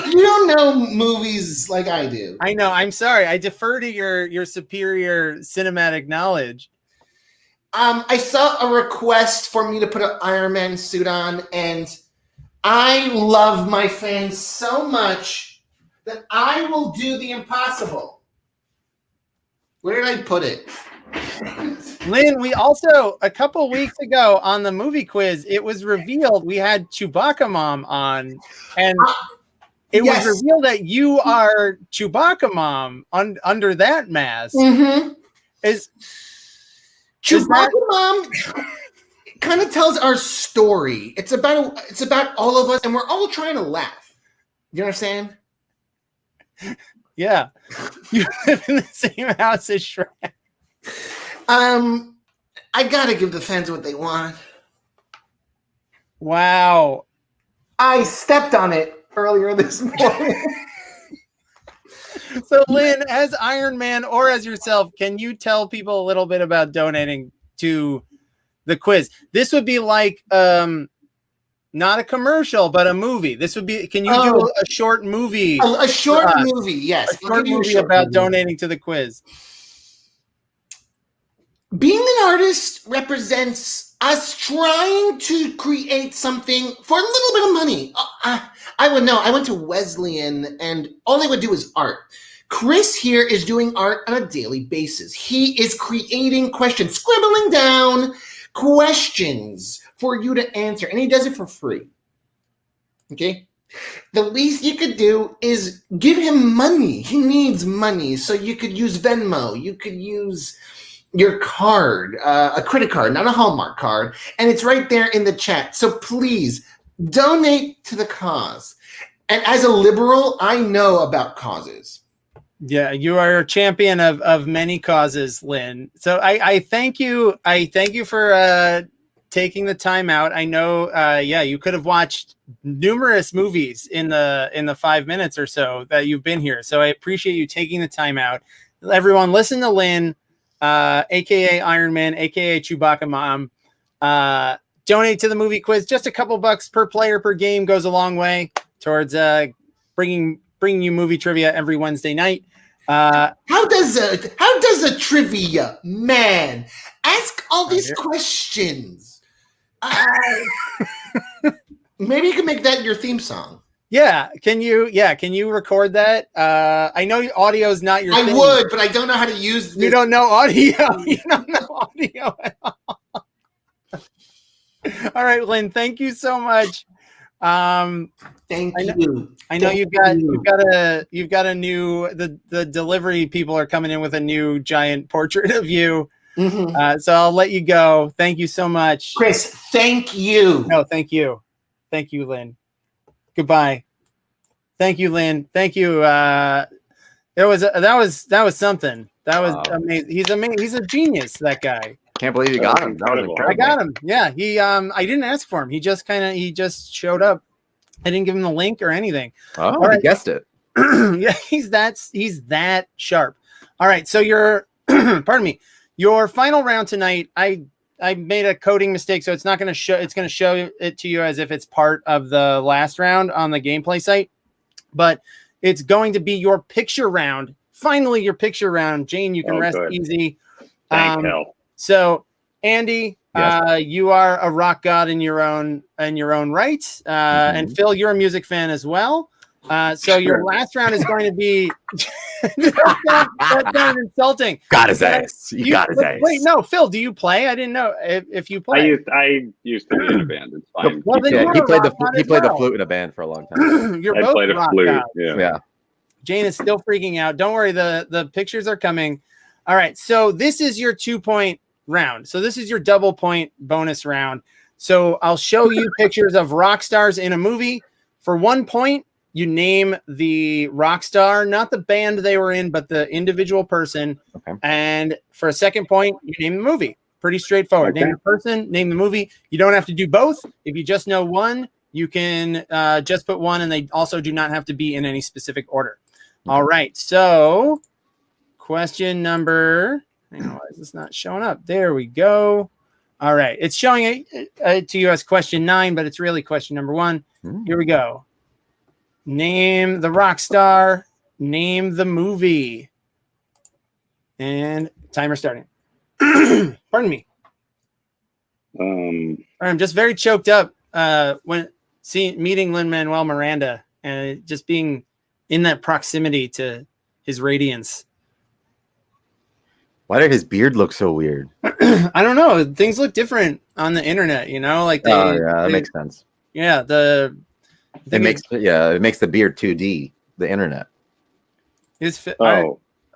don't know movies like I do. I know. I'm sorry. I defer to your superior cinematic knowledge. I saw a request for me to put an Iron Man suit on, and I love my fans so much that I will do the impossible. Where did I put it? Lynn, we also, a couple weeks ago on the movie quiz, it was revealed we had Chewbacca Mom on, and it was revealed that you are Chewbacca Mom under that mask. Mm-hmm. Is Chewbacca Mom kind of tells our story. It's about all of us, and we're all trying to laugh. You understand? Yeah. You live in the same house as Shrek. I gotta give the fans what they want. Wow. I stepped on it earlier this morning. So, Lynn, as Iron Man or as yourself, can you tell people a little bit about donating to the quiz? This would be like not a commercial, but a movie. This would be. Can you do a short movie? A short movie, yes. A short movie about donating to the quiz. Being an artist represents us trying to create something for a little bit of money. I would know. I went to Wesleyan, and all they would do is art. Chris here is doing art on a daily basis. He is creating questions, scribbling down questions for you to answer, and he does it for free. Okay? The least you could do is give him money. He needs money. So you could use Venmo. You could use your card, a credit card, not a Hallmark card. And it's right there in the chat. So please donate to the cause. And as a liberal, I know about causes. Yeah, you are a champion of many causes, Lynn. So I thank you. I thank you for taking the time out. I know, you could have watched numerous movies in the 5 minutes or so that you've been here. So I appreciate you taking the time out. Everyone, listen to Lynn, aka Iron Man, aka Chewbacca Mom. Donate to the movie quiz. Just a couple bucks per player per game goes a long way towards bringing you movie trivia every Wednesday night. How does a trivia man ask all these questions? Maybe you can make that your theme song. Yeah, can you record that? I know audio is not your thing. Would, but I don't know how to use this. You don't know audio. You don't know audio at all. All right, Lynn, thank you so much. Thank you. I know you've got a new the delivery people are coming in with a new giant portrait of you. Mm-hmm. So I'll let you go. Thank you so much, Chris. Thank you. No, thank you, Lynn. Goodbye. Thank you, Lynn. Thank you. That was something. That was amazing. He's amazing. He's a genius. That guy. Can't believe you got him. That was incredible. I got him. Yeah. He I didn't ask for him. He just showed up. I didn't give him the link or anything. Oh, right. He guessed it. Yeah, he's that sharp. All right. So pardon me. Your final round tonight, I made a coding mistake, so it's not going to show. It's going to show it to you as if it's part of the last round on the gameplay site, but it's going to be your picture round. Finally, your picture round, Jane. You can rest easy. Thank hell. So, Andy, Yes. You are a rock god in your own right, and Phil, you're a music fan as well. So your last round is going to be that's kind of insulting. Got his ass. You got his ass. Wait, no, Phil, do you play? I didn't know if you play. I used to be in a band. It's fine. Well, he played the flute in a band for a long time. You're I both played a rock flute. guys. Yeah. Jane is still freaking out. Don't worry, the pictures are coming. All right, so this is your 2-point round. So this is your double point bonus round. So I'll show you pictures of rock stars in a movie. For 1 point, you name the rock star, not the band they were in, but the individual person. Okay. And for a second point, you name the movie. Pretty straightforward. Okay. Name the person, name the movie. You don't have to do both. If you just know one, you can just put one, and they also do not have to be in any specific order. All right. So question number, hang on, why is this not showing up? There we go. All right. It's showing it to you as question 9, but it's really question number 1. Here we go. Name the rock star. Name the movie. And timer starting. Pardon me. I'm just very choked up when meeting Lin-Manuel Miranda and just being in that proximity to his radiance. Why did his beard look so weird? I don't know. Things look different on the internet, like that makes sense. Yeah, it makes the beard 2D. The internet.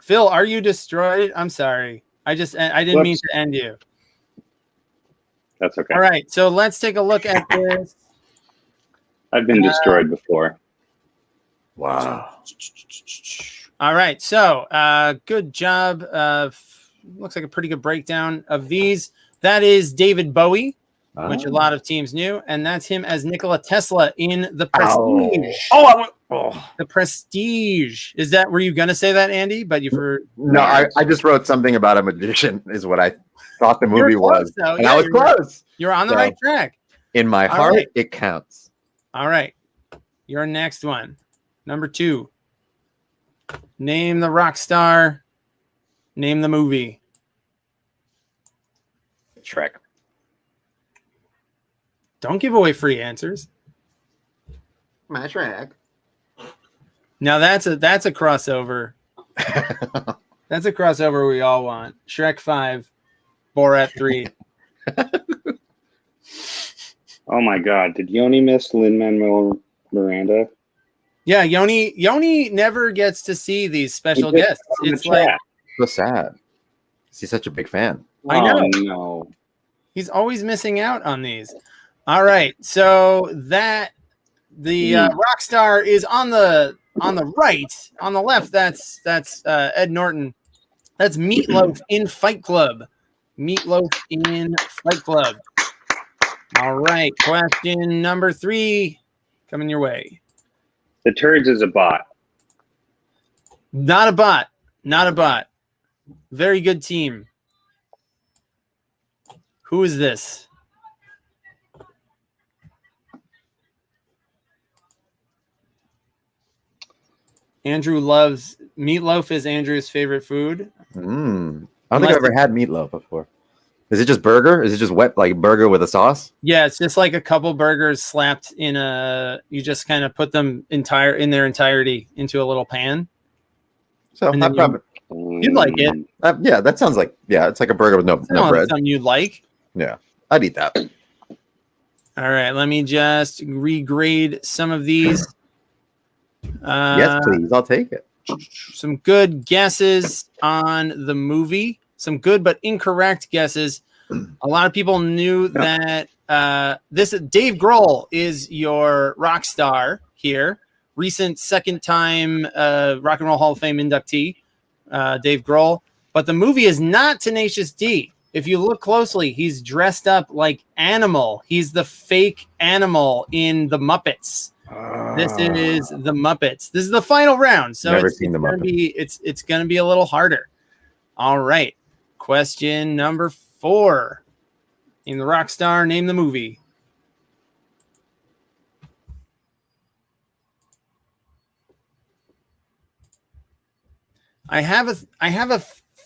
Phil, are you destroyed? I'm sorry. I didn't mean to end you. That's okay. All right, so let's take a look at this. I've been destroyed before. Wow. All right, so good job. Looks like a pretty good breakdown of these. That is David Bowie, which a lot of teams knew, and that's him as Nikola Tesla in The Prestige. The Prestige. Were you gonna say that, Andy? But No, I just wrote something about a magician is what I thought the movie was. And I was close. You're on the right track. In my heart, it counts. All right. Your next one. Number 2. Name the rock star. Name the movie. Shrek. Don't give away free answers. My Shrek. Now that's a crossover. That's a crossover we all want. Shrek 5, Borat 3. Oh my God! Did Yoni miss Lin-Manuel Miranda. Yeah, Yoni never gets to see these special guests. It's like So sad. He's such a big fan. I know. Oh, no. He's always missing out on these. All right, so that the Rockstar is on the right. On the left, that's Ed Norton. That's Meatloaf in Fight Club. Meatloaf in Fight Club. All right, question number 3 coming your way. The Turds is a bot. Not a bot. Not a bot. Very good team. Who is this? Andrew loves meatloaf. Is Andrew's favorite food? I don't think I've ever had meatloaf before. Is it just burger? Is it just wet, like burger with a sauce? Yeah, it's just like a couple burgers slapped in a. You just kind of put them in their entirety into a little pan. So I probably you'd like it. Yeah, that sounds like it's like a burger with no bread. Something you'd like. Yeah, I'd eat that. All right, let me just regrade some of these. Yes, please. I'll take it. Some good guesses on the movie. Some good but incorrect guesses. A lot of people knew that this Dave Grohl is your rock star here. Recent second-time Rock and Roll Hall of Fame inductee, Dave Grohl. But the movie is not Tenacious D. If you look closely, he's dressed up like Animal. He's the fake animal in The Muppets. This is The Muppets. This is the final round, so it's going to be a little harder. All right. Question number 4. In the rock star, name the movie. I have a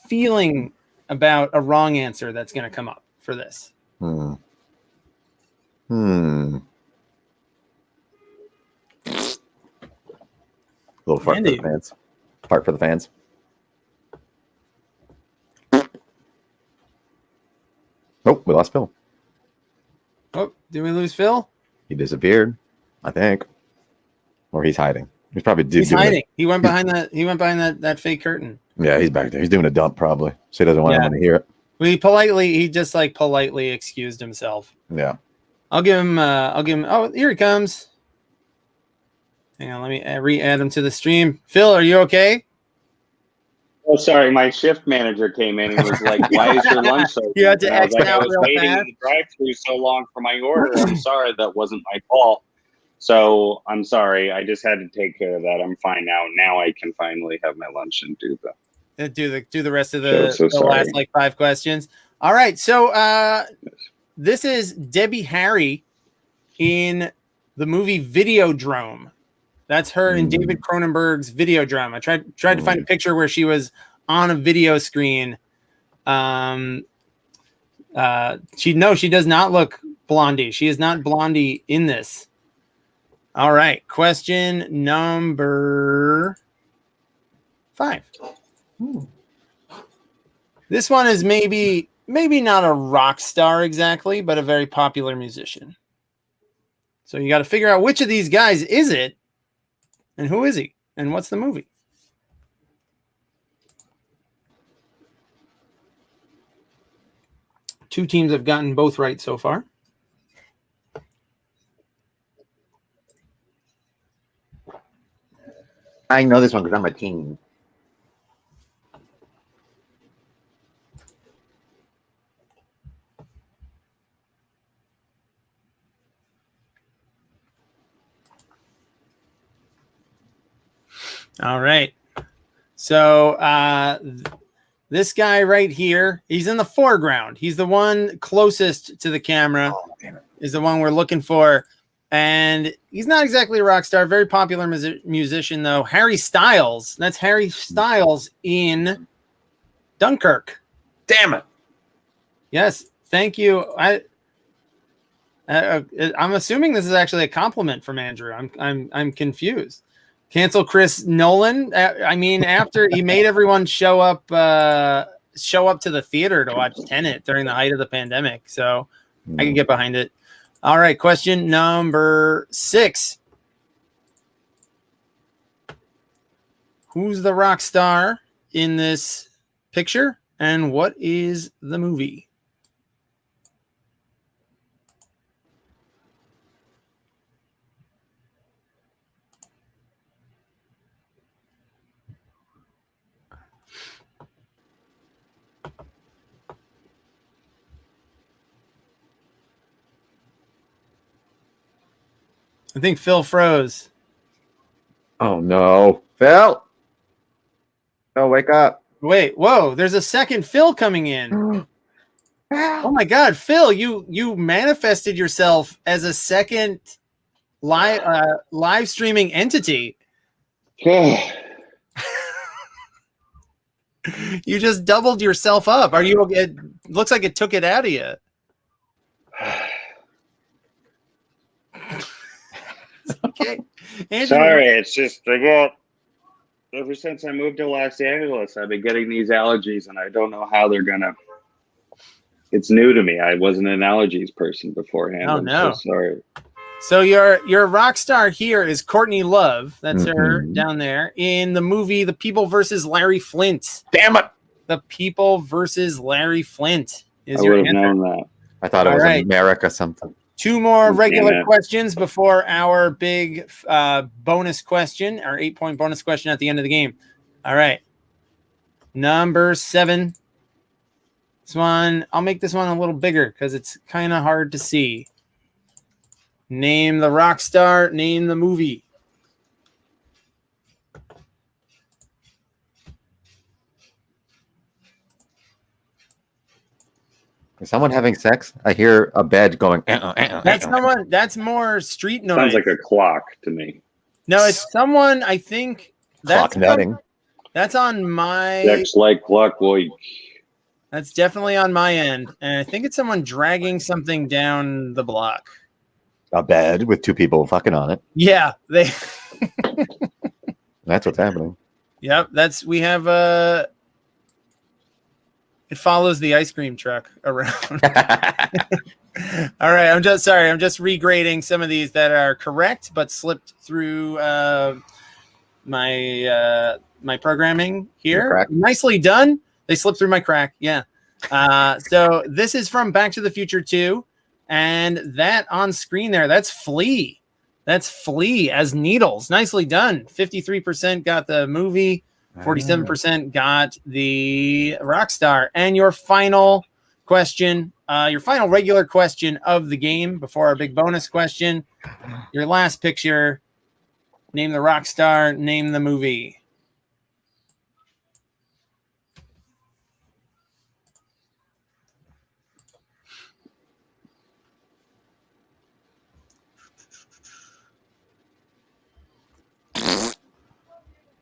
feeling about a wrong answer that's going to come up for this. A little fart for the fans. Fart for the fans. Oh, we lost Phil. Oh, did we lose Phil? He disappeared, I think, or he's hiding. He's probably he's hiding. He went behind that. He went behind that fake curtain. Yeah, he's back there. He's doing a dump probably, so he doesn't want anyone to hear it. Well, he just politely excused himself. Yeah. I'll give him. Oh, here he comes. Hang on, let me re-add him to the stream. Phil, are you okay? Oh, sorry. My shift manager came in and was like, "Why is your lunch so?" You had to exit out I was real waiting fast. in the drive-thru so long for my order. I'm sorry, that wasn't my fault. So I'm sorry. I just had to take care of that. I'm fine now. Now I can finally have my lunch and do the rest of the last like 5 questions. All right. So this is Debbie Harry in the movie Videodrome. That's her in David Cronenberg's Videodrome. I tried to find a picture where she was on a video screen. She does not look Blondie. She is not Blondie in this. All right. Question number 5. This one is maybe not a rock star exactly, but a very popular musician. So you got to figure out which of these guys is it, and who is he, and what's the movie? Two teams have gotten both right so far. I know this one because I'm a team. All right. So this guy right here, he's in the foreground. He's the one closest to the camera. Is the one we're looking for. And he's not exactly a rock star. Very popular musician, though. Harry Styles. That's Harry Styles in Dunkirk. Damn it. Yes. Thank you. I'm assuming this is actually a compliment from Andrew. I'm confused. Cancel Chris Nolan. I mean, after he made everyone show up to the theater to watch Tenet during the height of the pandemic. So I can get behind it. All right. Question number 6. Who's the rock star in this picture? And what is the movie? I think Phil froze. Oh no, Phil! Oh, wake up! Wait, whoa! There's a second Phil coming in. Oh my God, Phil! You manifested yourself as a second live streaming entity. You just doubled yourself up. Are you? It looks like it took it out of you. Okay. Andrew, Sorry, it's just ever since I moved to Los Angeles, I've been getting these allergies, and I don't know how they're gonna. It's new to me. I wasn't an allergies person beforehand. Oh, I'm no. so sorry. So your rock star here is Courtney Love. That's her down there in the movie The People versus Larry Flint. Damn it! The People versus Larry Flint is I your would have answer. known that. I thought it All was right. America something. 2 more regular Damn it. questions before our big bonus question, our 8-point bonus question at the end of the game. All right. Number 7. This one, I'll make this one a little bigger because it's kind of hard to see. Name the rock star, name the movie. Is someone having sex? I hear a bed going. That's someone. That's more street noise. Sounds like a clock to me. No, it's someone. I think Clock nutting. That's on my. That's like clockwork. That's definitely on my end, and I think it's someone dragging something down the block. A bed with 2 people fucking on it. Yeah, they. That's what's happening. Yep, that's we have it follows the ice cream truck around. All right, I'm just regrading some of these that are correct but slipped through my programming here. Nicely done. They slipped through my crack. Yeah. So this is from Back to the Future 2, and that on screen there, that's Flea. That's Flea as Needles. Nicely done. 53% got the movie, 47% got the rock star. And your final question, your final regular question of the game before our big bonus question, your last picture, name the rock star, name the movie.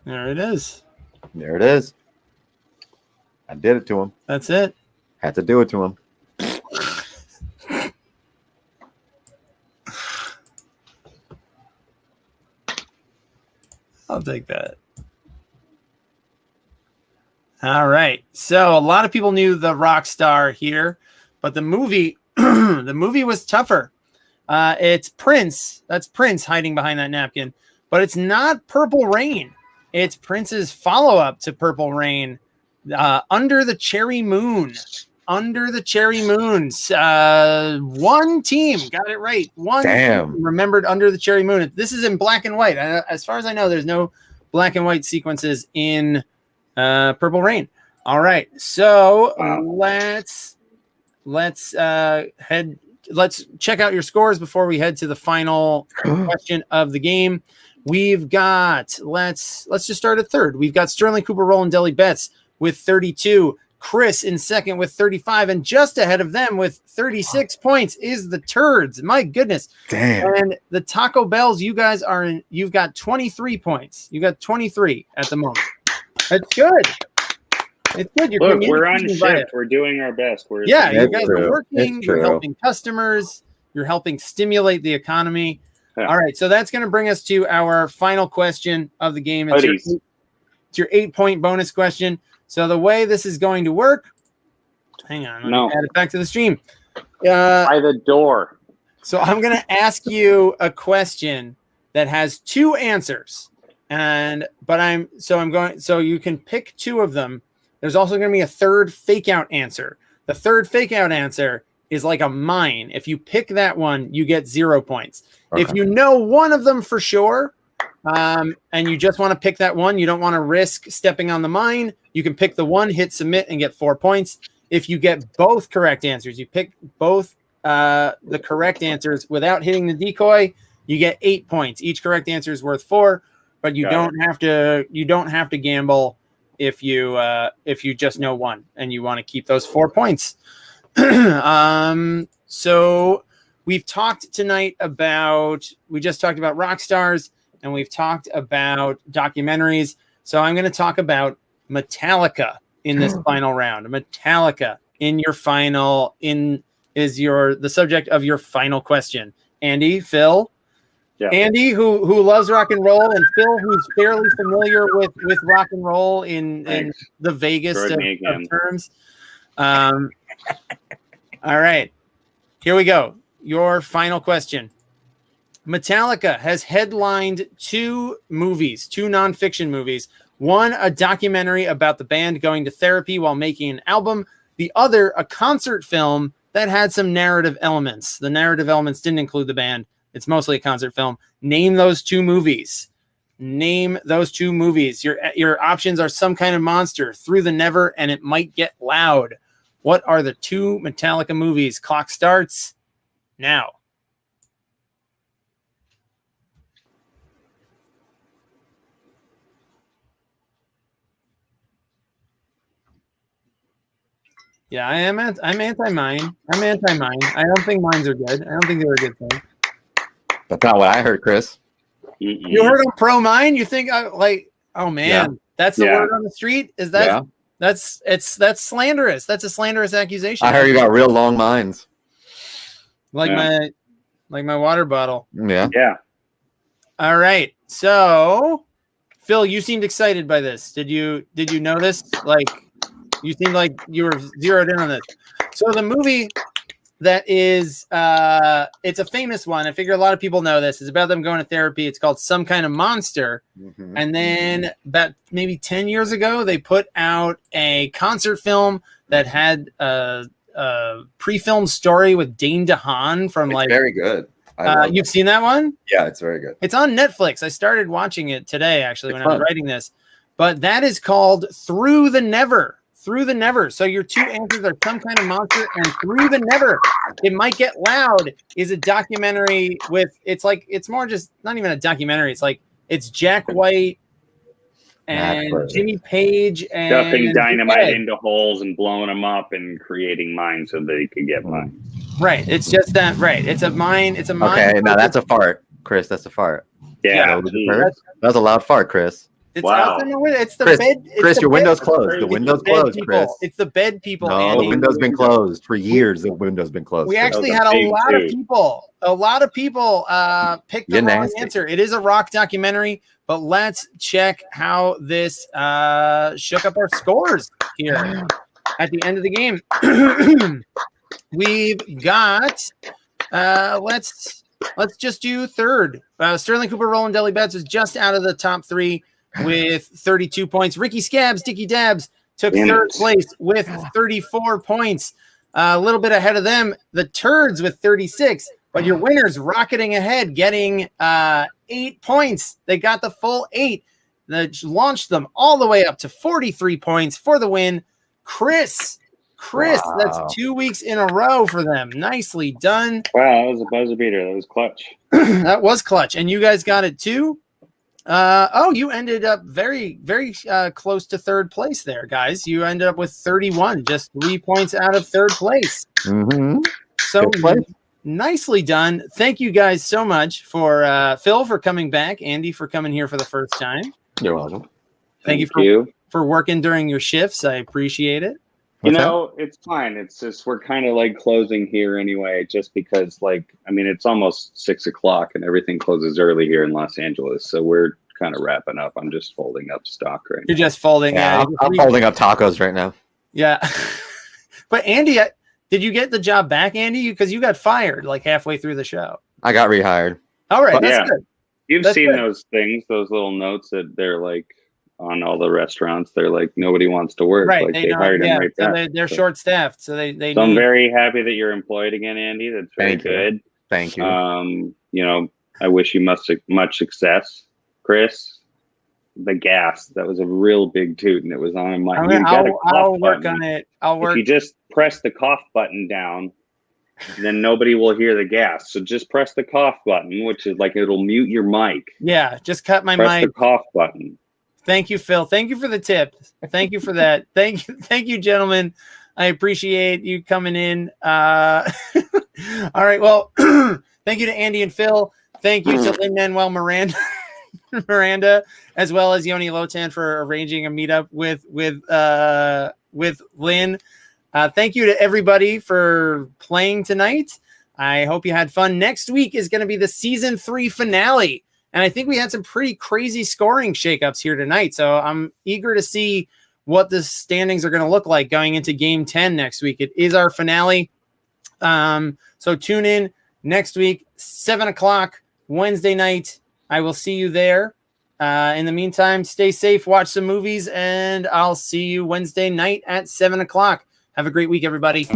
There it is. There it is. I did it to him. That's it. Had to do it to him. I'll take that. All right. So a lot of people knew the rock star here, but the movie, the movie was tougher. It's Prince. That's Prince hiding behind that napkin, but it's not Purple Rain. It's Prince's follow-up to Purple Rain, Under the Cherry Moon. Under the Cherry Moons. One team got it right. One team remembered Under the Cherry Moon. This is in black and white. As far as I know, there's no black and white sequences in Purple Rain. All right, so let's check out your scores before we head to the final question of the game. We've got, let's just start at third. We've got Sterling Cooper, Roland Deli Betts with 32. Chris in second with 35. And just ahead of them with 36 points is the Turds. My goodness. Damn. And the Taco Bells, you guys you've got 23 points. You got 23 at the moment. That's good. It's good. Look, we're on shift. We're doing our best. You guys are working. You're helping customers. You're helping stimulate the economy. Yeah. All right, so that's going to bring us to our final question of the game. It's your 8-point bonus question. So the way this is going to work, hang on, let me add it back to the stream. By the door. So I'm going to ask you a question that has 2 answers. So you can pick two of them. There's also going to be a third fake out answer. The third fake out answer is like a mine. If you pick that one, you get 0 points. Okay. If you know one of them for sure, and you just want to pick that one, you don't want to risk stepping on the mine, you can pick the one, hit submit, and get 4 points. If you get both correct answers, you pick both the correct answers without hitting the decoy, you get 8 points. Each correct answer is worth 4, but you don't have to gamble if you just know one and you want to keep those 4 points. So we've talked tonight we just talked about rock stars and we've talked about documentaries. So I'm going to talk about Metallica in this final round. Metallica in your final is the subject of your final question. Andy, Phil. Yeah. Andy, who loves rock and roll, and Phil, who's fairly familiar with rock and roll in the Vegas of terms. All right, here we go. Your final question. Metallica has headlined 2 movies, 2 nonfiction movies. One, a documentary about the band going to therapy while making an album. The other, a concert film that had some narrative elements. The narrative elements didn't include the band. It's mostly a concert film. Name those 2 movies. Name those 2 movies. Your options are Some Kind of Monster, Through the Never, and It Might Get Loud. What are the 2 Metallica movies? Clock starts now. Yeah, I'm anti-mine. I'm anti-mine. I don't think mines are good. I don't think they're a good thing. That's not what I heard, Chris. You heard of pro mine? You think oh man, that's the word on the street? Is that that's slanderous. That's a slanderous accusation. I heard you got real long minds. Like my water bottle. Yeah. Yeah. All right. So Phil, you seemed excited by this. Did you know this? You seemed like you were zeroed in on this. So the movie that is it's a famous one. I figure a lot of people know this. It's about them going to therapy. It's called Some Kind of Monster. Mm-hmm. And then about maybe 10 years ago, they put out a concert film that had a pre-filmed story with Dane DeHaan from it's very good. You've seen that one? Yeah, it's very good. It's on Netflix. I started watching it today, actually, when I was writing this. But that is called Through the Never. Through the Never. So your 2 answers are Some Kind of Monster and Through the Never. It Might Get Loud is a documentary it's more just not even a documentary. It's Jack White and Jimmy Page and stuffing dynamite into holes and blowing them up and creating mines so they could get mines. Right. It's just that. Right. It's a mine. It's a mine. Okay. Now that's a fart, Chris. That's a fart. Yeah. That was a loud fart, Chris. It's it's the Chris, bed. Chris, your window's closed. The window's closed, Chris. It's the bed people. No, Andy. the window's been closed for years. The window's been closed. We actually had a lot of people pick the wrong answer. It is a rock documentary, but let's check how this shook up our scores here at the end of the game. We've got let's just do third. Sterling Cooper, Roland Deli Betts is just out of the top 3 with 32 points. Ricky Scabs, Dickie Dabs took third place with 34 points. A little bit ahead of them, the Turds with 36. But your winners rocketing ahead, getting 8 points. They got the full 8. That launched them all the way up to 43 points for the win. Chris, wow. That's 2 weeks in a row for them. Nicely done. Wow, that was a buzzer beater. That was clutch. That was clutch. And you guys got it too? You ended up very, very close to third place there, guys. You ended up with 31, just 3 points out of third place. Mm-hmm. So nicely done. Thank you guys so much for Phil for coming back, Andy for coming here for the first time. You're welcome. Thank you for working during your shifts. I appreciate it. It's fine. It's just we're kind of like closing here anyway, just because it's almost 6 o'clock and everything closes early here in Los Angeles. So we're kind of wrapping up. I'm just folding up stock right now. You're just folding. Yeah, I'm folding up tacos right now. Yeah. But Andy, did you get the job back, Andy? Because you got fired like halfway through the show. I got rehired. All right. That's good. You've That's seen good. those things, those little notes that they're like on all the restaurants. They're like, nobody wants to work. Right. Like They they know, hired him yeah. right So back. they're So, short staffed. So they so I'm need. very happy that you're employed again, Andy. That's very Thank you. good. Thank you. You know, I wish you much success, Chris. The gas, that was a real big toot, and it was on my. You got a cough I'll work button. on it. I'll If work. you just press the cough button down, then nobody will hear the gas. So just press the cough button, which is like it'll mute your mic. Yeah, just cut my Press the mic. cough button. Thank you, Phil. Thank you for the tip. Thank you for that. Thank you, gentlemen. I appreciate you coming in. All right. Well, thank you to Andy and Phil. Thank you to Lin-Manuel Miranda, as well as Yoni Lotan for arranging a meetup with Lynn. Thank you to everybody for playing tonight. I hope you had fun. Next week is going to be the season 3 finale. And I think we had some pretty crazy scoring shakeups here tonight. So I'm eager to see what the standings are going to look like going into game 10 next week. It is our finale. So tune in next week, 7:00 Wednesday night. I will see you there. In the meantime, stay safe, watch some movies, and I'll see you Wednesday night at 7:00. Have a great week, everybody.